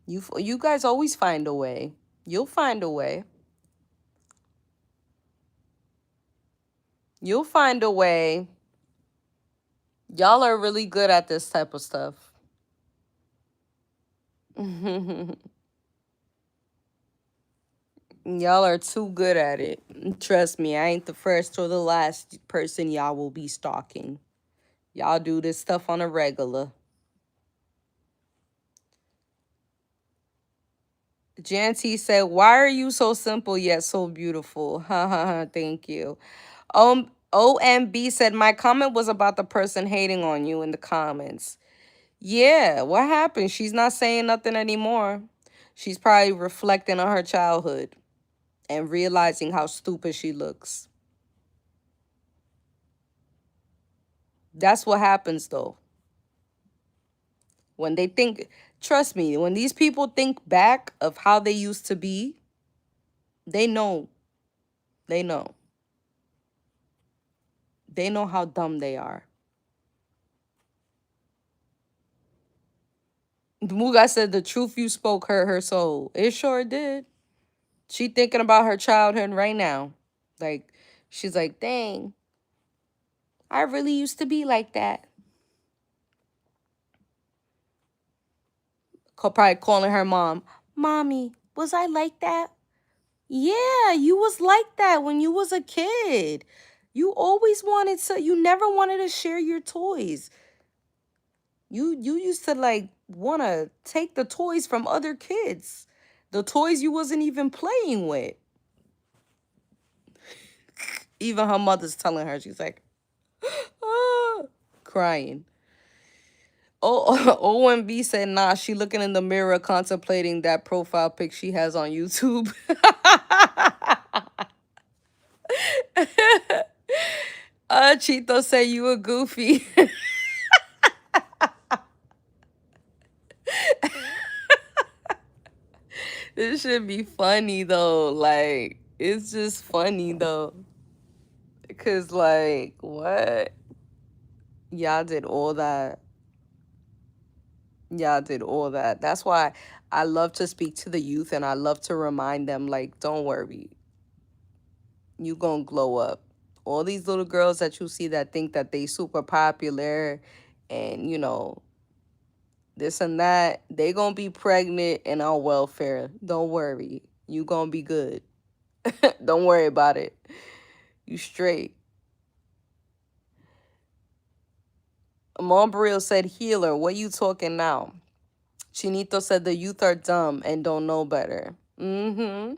You guys always find a way. You'll find a way. You'll find a way. Y'all are really good at this type of stuff. Y'all are too good at it. Trust me, I ain't the first or the last person y'all will be stalking. Y'all do this stuff on a regular. Janty said, why are you so simple yet so beautiful? Ha ha ha, thank you. OMB said, my comment was about the person hating on you in the comments. Yeah, what happened? She's not saying nothing anymore. She's probably reflecting on her childhood and realizing how stupid she looks. That's what happens though. When they think, trust me, when these people think back of how they used to be, they know. They know. They know how dumb they are. Muga said the truth you spoke hurt her soul. It sure did. She thinking about her childhood right now. Like, she's like, dang, I really used to be like that. Probably calling her mom, Mommy, was I like that? Yeah, you was like that when you was a kid. You always wanted to, you never wanted to share your toys. You used to like want to take the toys from other kids. The toys you wasn't even playing with. Even her mother's telling her, she's like, ah, crying. Oh, OMB said, nah, she looking in the mirror contemplating that profile pic she has on YouTube. Chito said you a goofy. This should be funny though. Like, it's just funny though. Cause like, what? Y'all did all that. Y'all did all that. That's why I love to speak to the youth and I love to remind them, like, don't worry. You gonna glow up. All these little girls that you see that think that they super popular and, this and that, they gonna be pregnant and on welfare. Don't worry. You gonna be good. Don't worry about it. You straight. Monbril said, healer, what you talking now? Chinito said the youth are dumb and don't know better. Mm-hmm.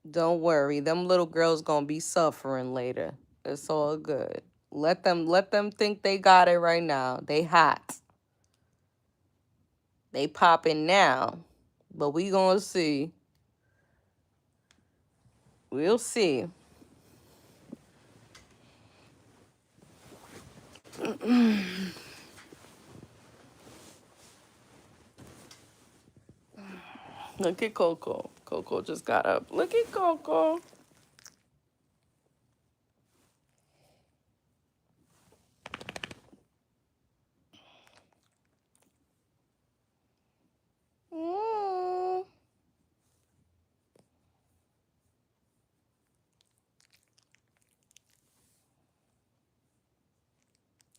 Don't worry. Them little girls gonna be suffering later. It's all good. Let them think they got it right now. They hot. They popping now. But we gonna see. We'll see. Look at Coco. Coco just got up. Look at Coco. Mm.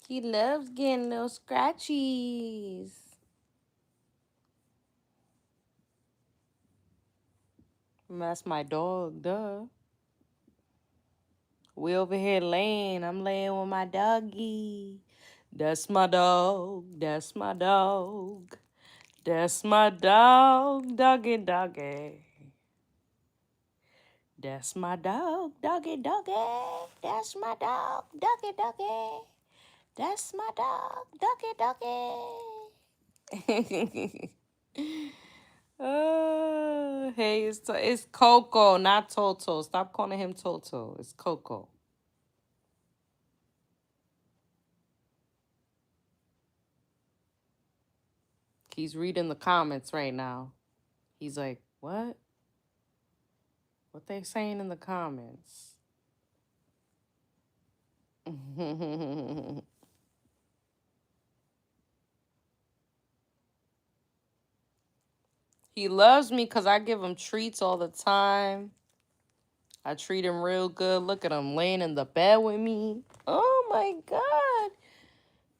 He loves getting those scratchies. That's my dog, duh. We over here laying. I'm laying with my doggy. That's my dog. That's my dog. That's my dog. Doggy, doggy. That's my dog. Doggy, doggy. That's my dog. Doggy, doggy. That's my dog. Doggy, doggy. Hey, it's Coco, not Toto. Stop calling him Toto. It's Coco. He's reading the comments right now. He's like, what? What they saying in the comments? He loves me because I give him treats all the time. I treat him real good. Look at him laying in the bed with me. Oh my God.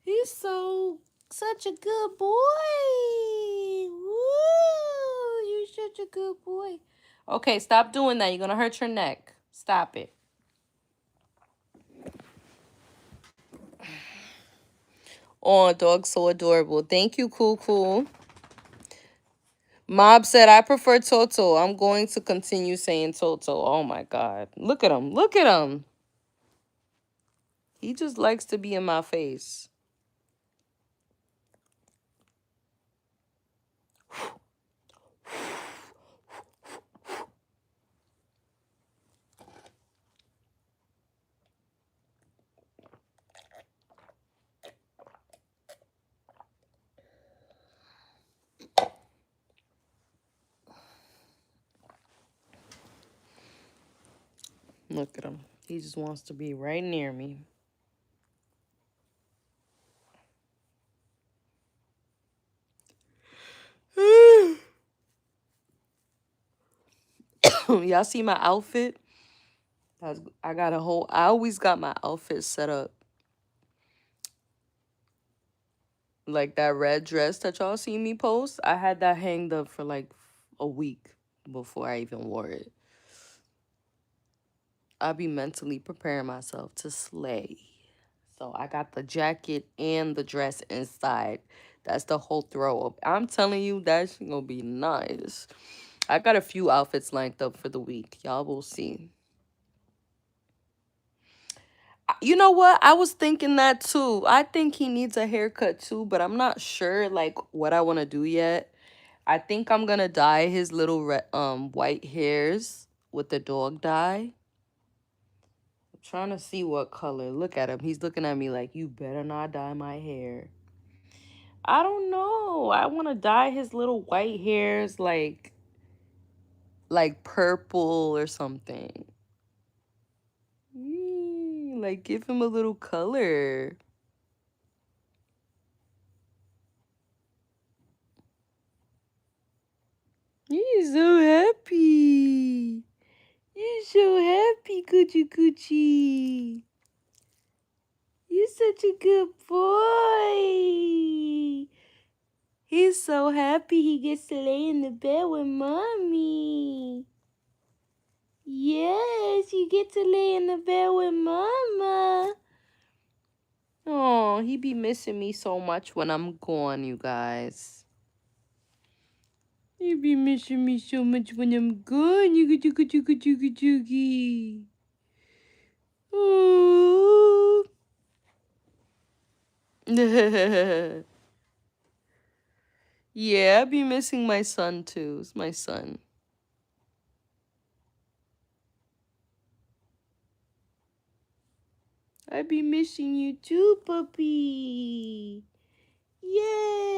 He's such a good boy. Woo, you're such a good boy. Okay, stop doing that. You're going to hurt your neck. Stop it. Oh, dog's so adorable. Thank you, Cool Cool. Mob said, I prefer Toto. I'm going to continue saying Toto. Oh my God. Look at him. Look at him. He just likes to be in my face. Look at him. He just wants to be right near me. Y'all see my outfit? I got a whole, I always got my outfit set up. Like that red dress that y'all see me post, I had that hanged up for like a week before I even wore it. I be mentally preparing myself to slay. So I got the jacket and the dress inside. That's the whole throw up. I'm telling you, that's gonna be nice. I got a few outfits lined up for the week. Y'all will see. You know what? I was thinking that too. I think he needs a haircut too, but I'm not sure like what I want to do yet. I think I'm gonna dye his little white hairs with the dog dye. I'm trying to see what color. Look at him. He's looking at me like, you better not dye my hair. I don't know. I want to dye his little white hairs like purple or something. Like give him a little color. He's so happy. You're so happy, Coochie Coochie. You're such a good boy. He's so happy he gets to lay in the bed with mommy. Yes, you get to lay in the bed with mama. Oh, he be missing me so much when I'm gone, you guys. He be missing me so much when I'm gone. You Yuki. Oh. Yeah, I be missing my son too. It's my son. I be missing you too, puppy. Yay!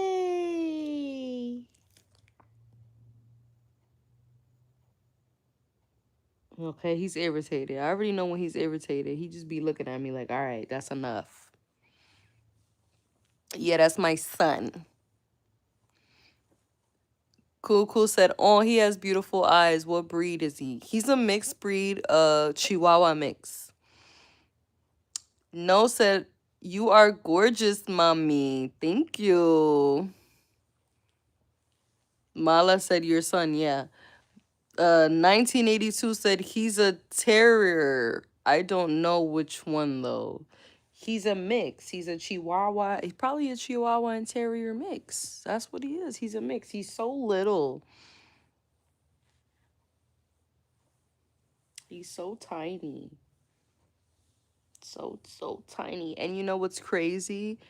Okay, he's irritated. I already know when he's irritated. He just be looking at me like, all right, that's enough. Yeah, that's my son. Cool Cool said, oh, he has beautiful eyes. What breed is he? He's a mixed breed, Chihuahua mix. No said, you are gorgeous, mommy. Thank you. Mala said, your son, yeah. 1982 said he's a terrier. I don't know which one though. He's a mix. He's a Chihuahua. He's probably a Chihuahua and terrier mix. That's what he is. He's a mix. He's so little. He's so tiny. So tiny. And you know what's crazy?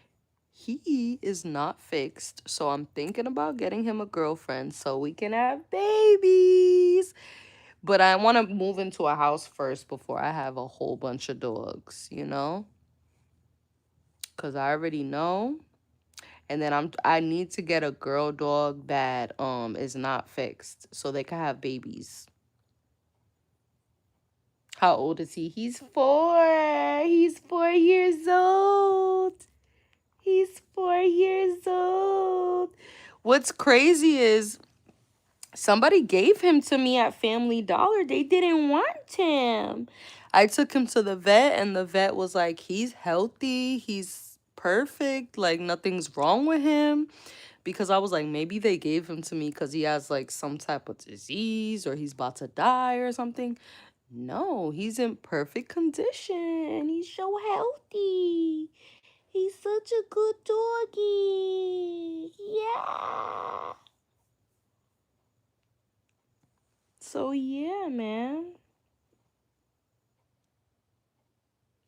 He is not fixed. So I'm thinking about getting him a girlfriend so we can have babies. But I want to move into a house first before I have a whole bunch of dogs, you know? Cuz I already know. And then I need to get a girl dog that is not fixed so they can have babies. How old is he? He's 4. He's 4 years old. He's 4 years old. What's crazy is somebody gave him to me at Family Dollar. They didn't want him. I took him to the vet, and the vet was like, he's healthy. He's perfect. Like, nothing's wrong with him. Because I was like, maybe they gave him to me because he has, like, some type of disease or he's about to die or something. No, he's in perfect condition. He's so healthy. He's such a good doggy. Yeah. So, yeah, man.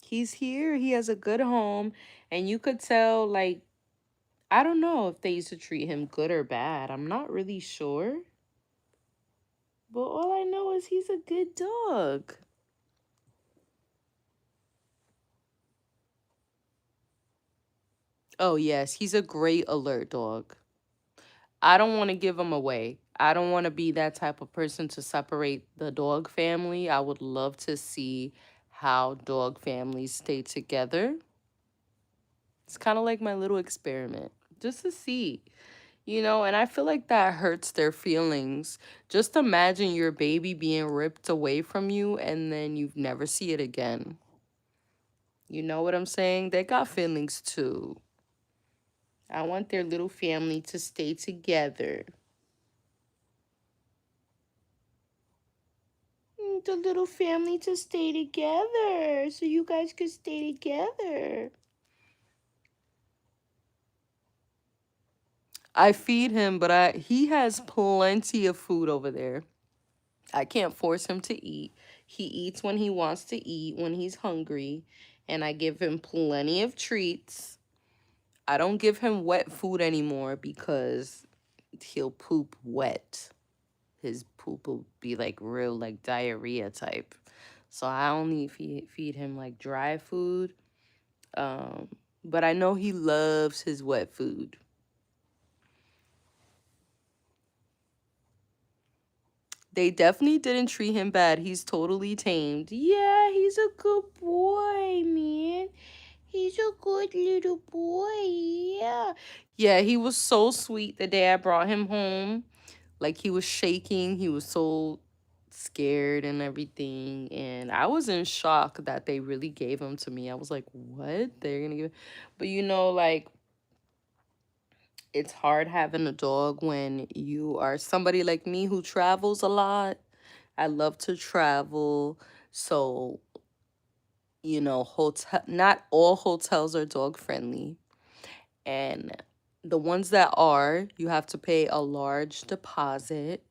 He's here. He has a good home. And you could tell, like, I don't know if they used to treat him good or bad. I'm not really sure. But all I know is he's a good dog. Oh, yes. He's a great alert dog. I don't want to give him away. I don't want to be that type of person to separate the dog family. I would love to see how dog families stay together. It's kind of like my little experiment, just to see, you know, and I feel like that hurts their feelings. Just imagine your baby being ripped away from you and then you never see it again. You know what I'm saying? They got feelings too. I want their little family to stay together. The little family to stay together so you guys could stay together. I feed him, but he has plenty of food over there. I can't force him to eat. He eats when he wants to eat, when he's hungry, and I give him plenty of treats. I don't give him wet food anymore because he'll poop wet. His poop will be like real like diarrhea type. So I only feed him like dry food. Um, but I know he loves his wet food. They definitely didn't treat him bad. He's totally tamed. Yeah, he's a good boy, man. He's a good little boy. Yeah. Yeah, he was so sweet the day I brought him home. Like he was shaking. He was so scared and everything. And I was in shock that they really gave him to me. I was like, what? They're gonna give. But like it's hard having a dog when you are somebody like me who travels a lot. I love to travel. So, hotel not all hotels are dog friendly. And the ones that are, you have to pay a large deposit,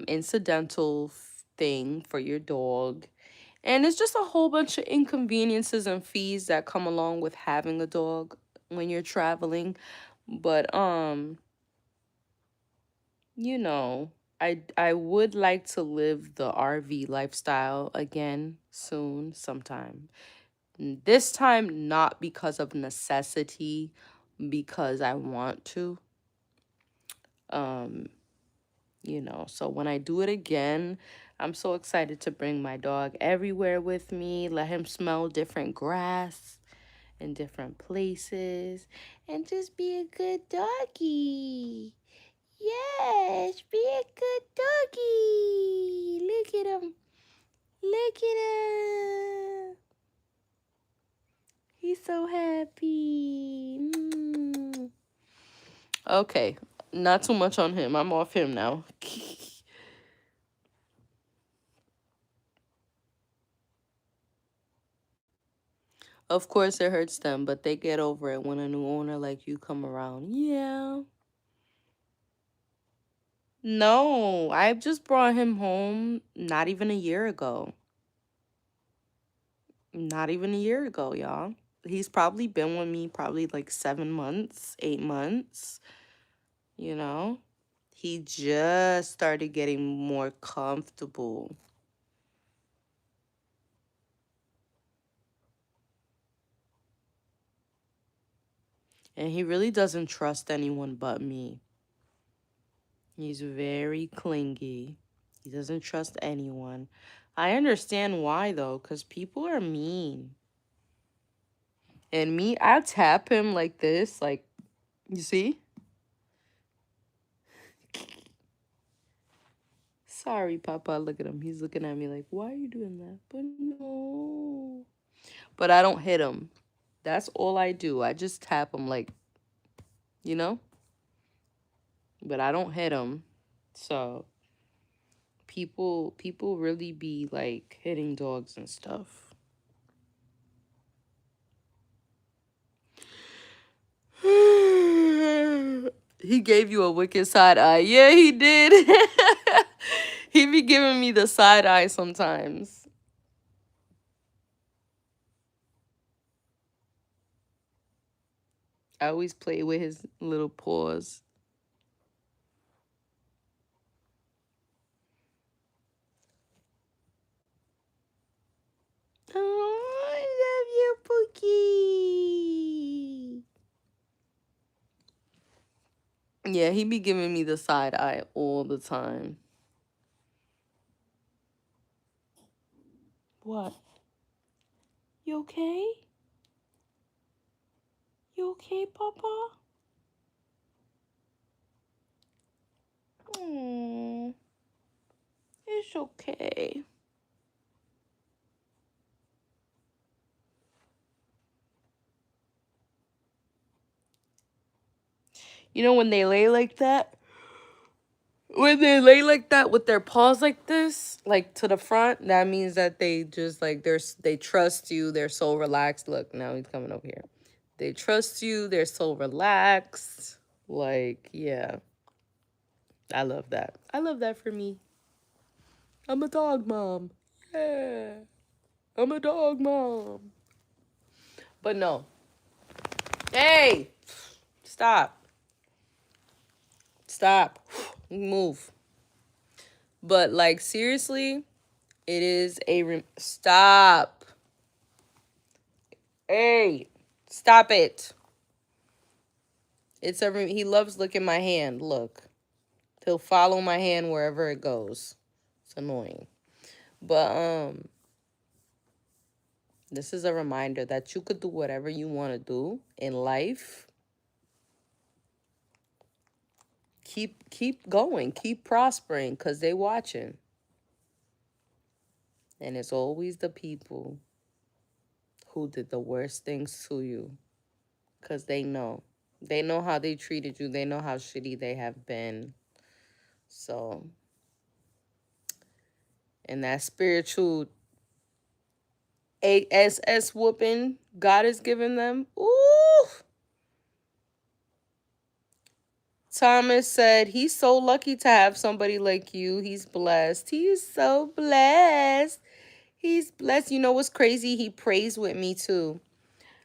incidental thing for your dog. And it's just a whole bunch of inconveniences and fees that come along with having a dog when you're traveling. But you know, I would like to live the RV lifestyle again soon sometime. This time not because of necessity, because I want to. Um, so when I do it again, I'm so excited to bring my dog everywhere with me, let him smell different grass in different places, and just be a good doggy. Yes, be a good doggy. Look at him. Look at him. He's so happy. Okay, not too much on him. I'm off him now. Of course, it hurts them, but they get over it when a new owner like you come around. Yeah. No, I just brought him home not even a year ago. Not even a year ago, y'all. He's probably been with me probably like 7 months, 8 months, you know? He just started getting more comfortable. And he really doesn't trust anyone but me. He's very clingy. He doesn't trust anyone. I understand why though, because people are mean. And me, I tap him like this, like, you see? Sorry, Papa. Look at him. He's looking at me like, why are you doing that? But no. But I don't hit him. That's all I do. I just tap him like, you know? But I don't hit him. So people really be like hitting dogs and stuff. He gave you a wicked side eye. Yeah, he did. He be giving me the side eye sometimes. I always play with his little paws. Oh, I love you, Pookie. Yeah, he be giving me the side eye all the time. What? You okay? You okay, Papa? Oh, it's okay. You know when they lay like that? When they lay like that with their paws like this, like to the front, that means that they just like they trust you. They're so relaxed. Look, now he's coming over here. They trust you. They're so relaxed. Like, yeah, I love that. I love that for me. I'm a dog mom. Yeah, I'm a dog mom. But no. Hey, stop. Stop. Move. But like seriously, it is a stop. Hey, stop it. It's a he loves licking my hand. Look. He'll follow my hand wherever it goes. It's annoying. But this is a reminder that you could do whatever you want to do in life. Keep going. Keep prospering cuz they watching. And it's always the people who did the worst things to you cuz they know. They know how they treated you. They know how shitty they have been. So, and that spiritual ASS whooping God has given them. Ooh. Thomas said he's so lucky to have somebody like you. He's blessed. He is so blessed. He's blessed. You know what's crazy? He prays with me too.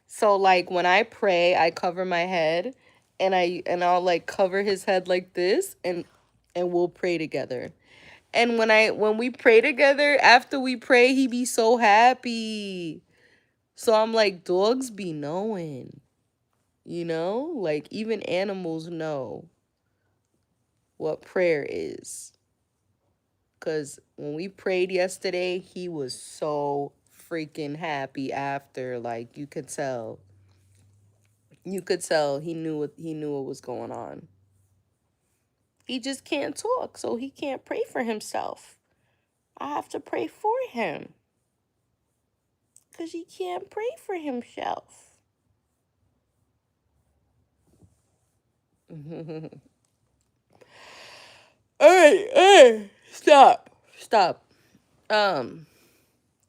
So like when I pray, I cover my head and I'll like cover his head like this and we'll pray together. And when we pray together, after we pray, he be so happy. So I'm like, dogs be knowing, you know? Like even animals know what prayer is. Because when we prayed yesterday, he was so freaking happy after. Like you could tell. You could tell he knew what was going on. He just can't talk, so he can't pray for himself. I have to pray for him. Because he can't pray for himself. Hey, hey, stop. Stop.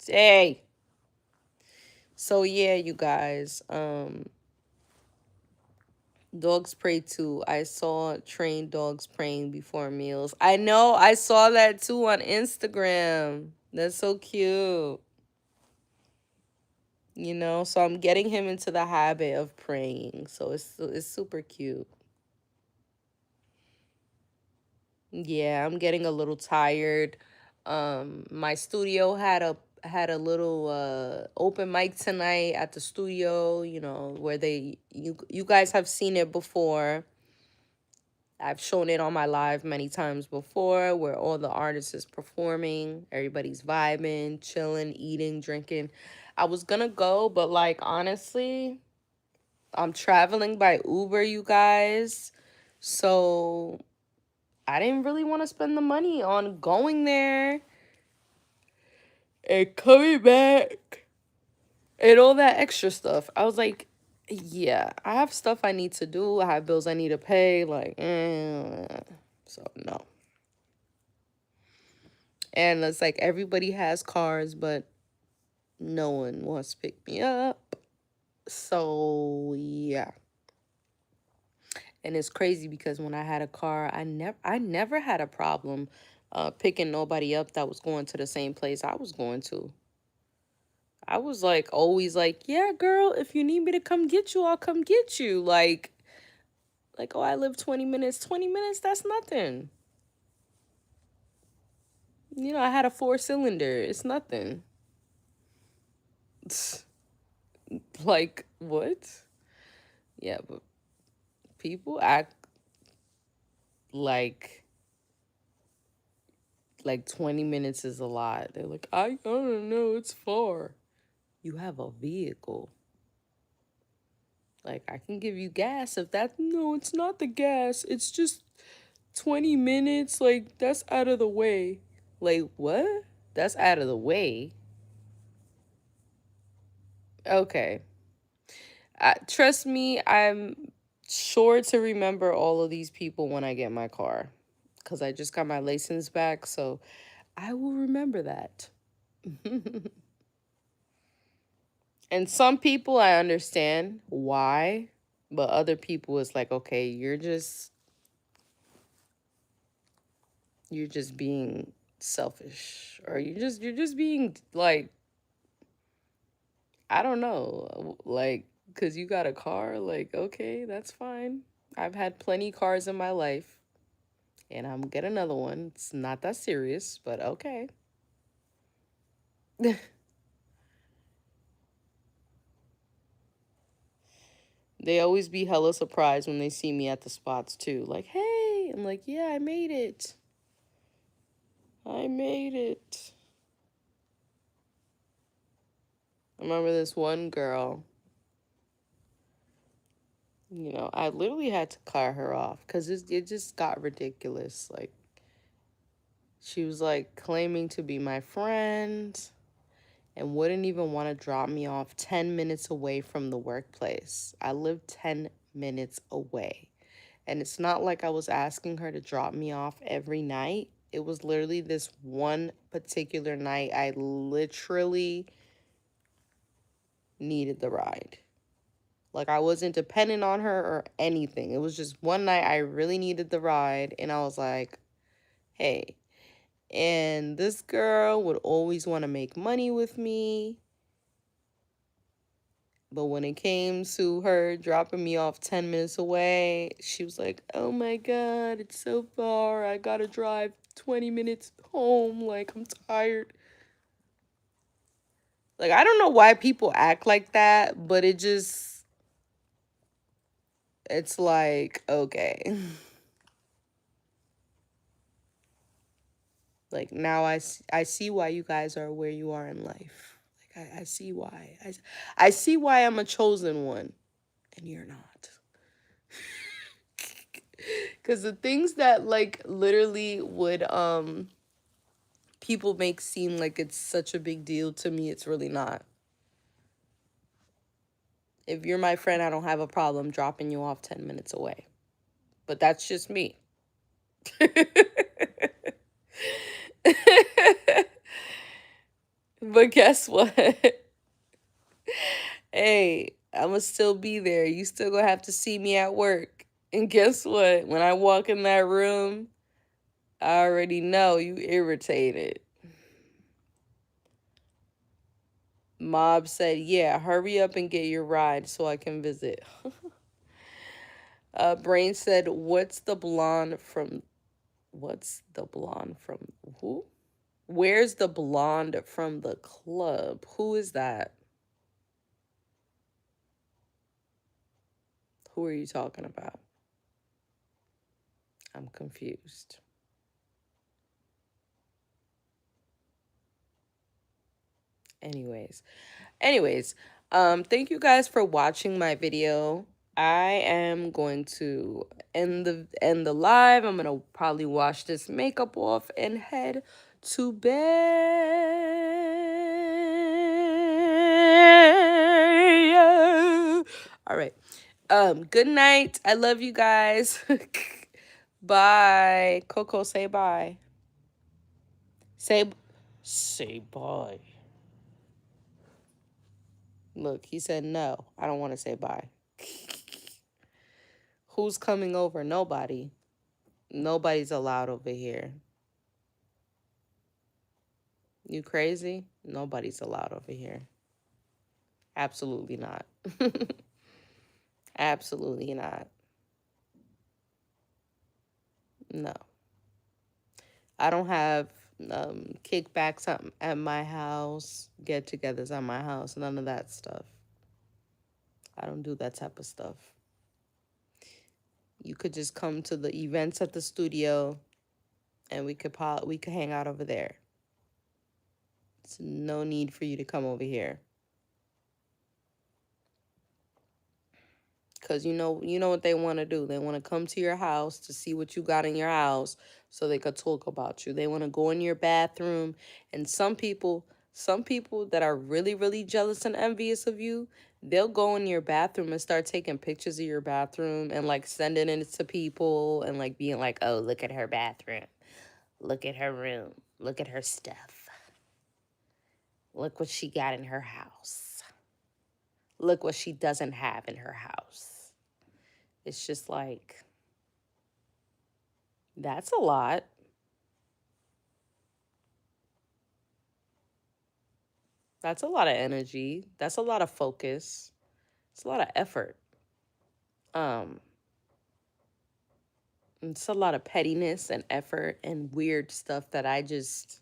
Hey. So yeah, you guys, dogs pray too. I saw trained dogs praying before meals. I know, I saw that too on Instagram. That's so cute. You know, so I'm getting him into the habit of praying. So it's super cute. Yeah, I'm getting a little tired. My studio had a little open mic tonight at the studio, you know, where you guys have seen it before. I've shown it on my live many times before where all the artists is performing, everybody's vibing, chilling, eating, drinking. I was gonna go, but like honestly, I'm traveling by Uber, you guys. So I didn't really want to spend the money on going there and coming back and all that extra stuff. I was like, yeah, I have stuff I need to do. I have bills I need to pay. Like, so no. And it's like everybody has cars, but no one wants to pick me up. So yeah. And it's crazy because when I had a car, I never had a problem picking nobody up that was going to the same place I was going to. I was like always like, yeah, girl, if you need me to come get you, I'll come get you. Like, oh, I live 20 minutes. 20 minutes, that's nothing. You know, I had a 4-cylinder. It's nothing. Like, what? Yeah, but people act like 20 minutes is a lot. They're like, I don't know, it's far. You have a vehicle. Like, I can give you gas if that. No, it's not the gas. It's just 20 minutes. Like, that's out of the way. Like, what? That's out of the way. Okay. Trust me, Sure to remember all of these people when I get my car. Because I just got my license back, so I will remember that. And some people I understand why, but other people it's like, okay, you're just being selfish, or you're just being like, I don't know, like, cuz you got a car, like, okay, that's fine. I've had plenty cars in my life, and I'm gonna get another one. It's not that serious, but okay. They always be hella surprised when they see me at the spots too. Like, hey, I'm like, yeah, I made it. I made it. I remember this one girl, I literally had to cut her off because it just got ridiculous. Like, she was like claiming to be my friend and wouldn't even want to drop me off 10 minutes away from the workplace. I live 10 minutes away. And it's not like I was asking her to drop me off every night. It was literally this one particular night I literally needed the ride. Like, I wasn't dependent on her or anything. It was just one night I really needed the ride, and I was like, hey. And this girl would always want to make money with me. But when it came to her dropping me off 10 minutes away, she was like, oh my God, it's so far. I gotta drive 20 minutes home. Like, I'm tired. Like, I don't know why people act like that, but it's like, okay. Like, now I see why you guys are where you are in life. Like, I see why. I see why I'm a chosen one and you're not. Because the things that, like, literally would, people make seem like it's such a big deal, to me, it's really not. If you're my friend, I don't have a problem dropping you off 10 minutes away. But that's just me. But guess what? Hey, I'ma still be there. You still gonna have to see me at work. And guess what? When I walk in that room, I already know you irritated. Mob said, yeah, hurry up and get your ride so I can visit. Brain said, what's the blonde from who? Where's the blonde from the club? Who is that? Who are you talking about? I'm confused. Anyways, thank you guys for watching my video. I am going to end the live. I'm gonna probably wash this makeup off and head to bed. All right. Good night. I love you guys. Bye. Coco, say bye. Say bye. Look, he said no. I don't want to say bye. Who's coming over? Nobody. Nobody's allowed over here. You crazy? Nobody's allowed over here. Absolutely not. Absolutely not. No. I don't have kickbacks at my house, get-togethers at my house, none of that stuff. I don't do that type of stuff. You could just come to the events at the studio and we could hang out over there. It's no need for you to come over here. Because you know what they want to do. They want to come to your house to see what you got in your house so they could talk about you. They want to go in your bathroom. And some people Some people that are really, really jealous and envious of you, they'll go in your bathroom and start taking pictures of your bathroom and like sending it to people and like being like, oh, look at her bathroom. Look at her room. Look at her stuff. Look what she got in her house. Look what she doesn't have in her house. It's just like, that's a lot. That's a lot of energy. That's a lot of focus. It's a lot of effort. Um, it's a lot of pettiness and effort and weird stuff that I just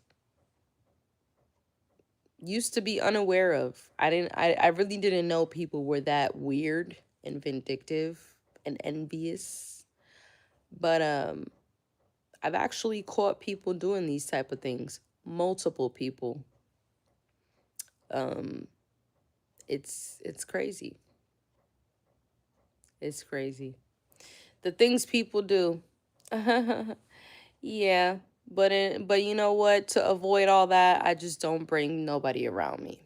used to be unaware of. I really didn't know people were that weird and vindictive and envious. But I've actually caught people doing these type of things. Multiple people. Um it's crazy. It's crazy. The things people do. Yeah, but you know what? To avoid all that, I just don't bring nobody around me.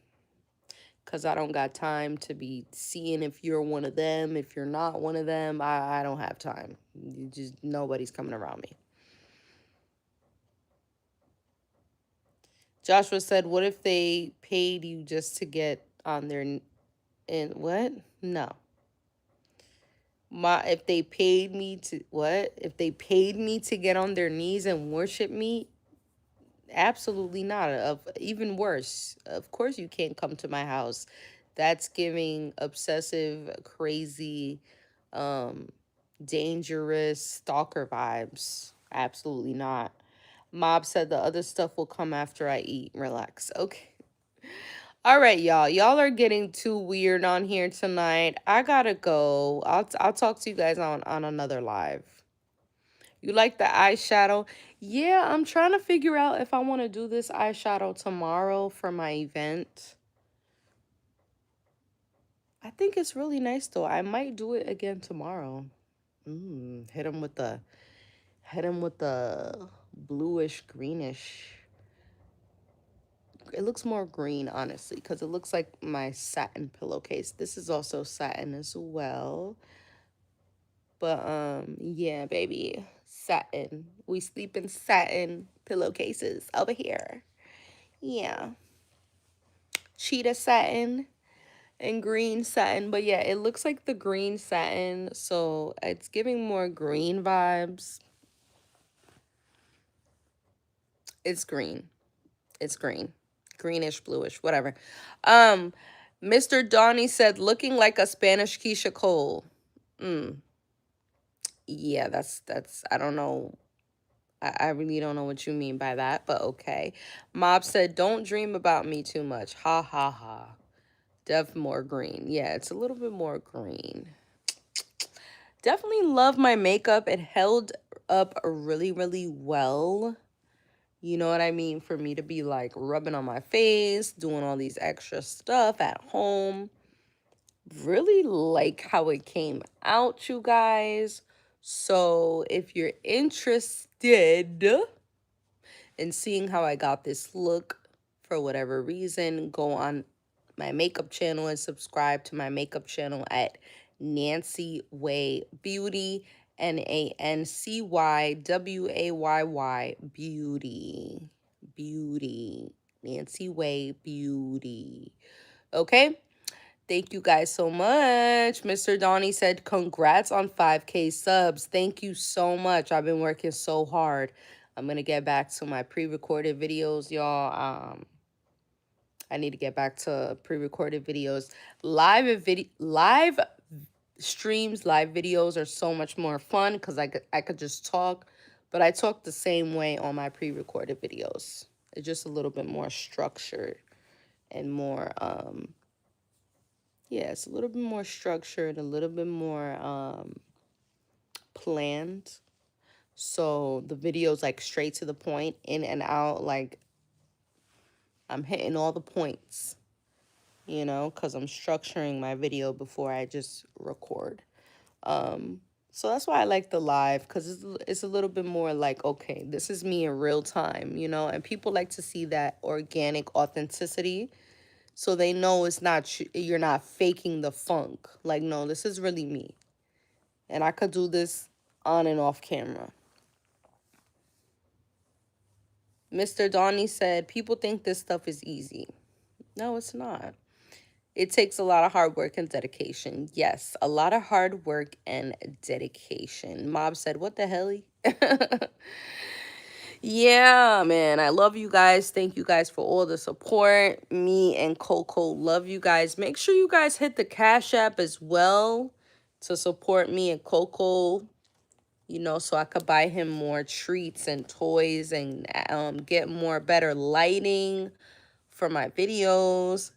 Cause I don't got time to be seeing if you're one of them, if you're not one of them. I don't have time. You just nobody's coming around me. Joshua said, "What if they paid you just to get on their and what? No. My if they paid me to what? If they paid me to get on their knees and worship me, absolutely not. Of even worse, of course you can't come to my house. That's giving obsessive, crazy, um, dangerous stalker vibes. Absolutely not. Mob said the other stuff will come after I eat. Relax. Okay. All right, y'all. Y'all are getting too weird on here tonight. I gotta go. I'll talk to you guys on another live. You like the eyeshadow? Yeah, I'm trying to figure out if I want to do this eyeshadow tomorrow for my event. I think it's really nice though. I might do it again tomorrow. Hit him with the bluish greenish. It looks more green, honestly, because it looks like my satin pillowcase. This is also satin as well. But yeah, baby. Satin. We sleep in satin pillowcases over here. Yeah. Cheetah satin and green satin. But yeah, it looks like the green satin. So it's giving more green vibes. It's green. It's green. Greenish, bluish, whatever. Um, Mr. Donnie said, looking like a Spanish Keisha Cole. Yeah, that's I don't know. I really don't know what you mean by that, but okay. Mob said, don't dream about me too much. Ha ha ha. Def more green. Yeah, it's a little bit more green. Definitely love my makeup. It held up really, really well. You know what I mean? For me to be like rubbing on my face, doing all these extra stuff at home. Really like how it came out, you guys. So if you're interested in seeing how I got this look for whatever reason, go on my makeup channel and subscribe to my makeup channel at Nancy Way Beauty, NANCYWAYY Beauty. Beauty. Nancy Way Beauty. Okay? Thank you guys so much. Mr. Donnie said, congrats on 5K subs. Thank you so much. I've been working so hard. I'm going to get back to my pre-recorded videos, y'all. I need to get back to pre-recorded videos. Live streams, live videos are so much more fun because I could just talk, but I talk the same way on my pre-recorded videos. It's just a little bit more structured and more yeah, it's a little bit more structured, a little bit more planned. So the video's like straight to the point, in and out, like I'm hitting all the points, you know, because I'm structuring my video before I just record. So that's why I like the live, because it's a little bit more like, okay, this is me in real time, you know, and people like to see that organic authenticity. So they know it's not, you're not faking the funk. Like, no, this is really me. And I could do this on and off camera. Mr. Donnie said, people think this stuff is easy. No, it's not. It takes a lot of hard work and dedication. Yes, a lot of hard work and dedication. Mob said, what the hell? Yeah, man. I love you guys. Thank you guys for all the support. Me and Coco love you guys. Make sure you guys hit the Cash App as well to support me and Coco, you know, so I could buy him more treats and toys and get more better lighting for my videos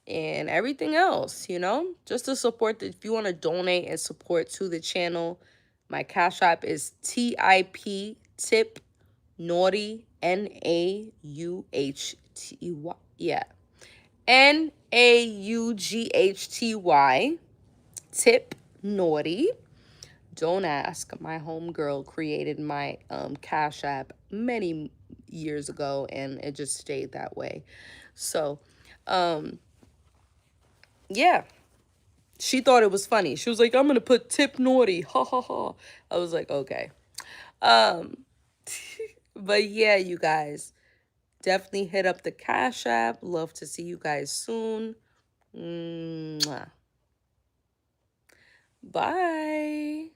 and everything else, you know, just to support if you want to donate and support to the channel. My Cash App is tip naughty naughty. Yeah, NAUGHTY. Tip naughty. Don't ask. My homegirl created my Cash App many years ago, and it just stayed that way. So yeah, she thought it was funny. She was like, I'm gonna put tip naughty, ha ha ha. I was like, okay. But yeah, you guys, definitely hit up the Cash App. Love to see you guys soon. Mwah. Bye.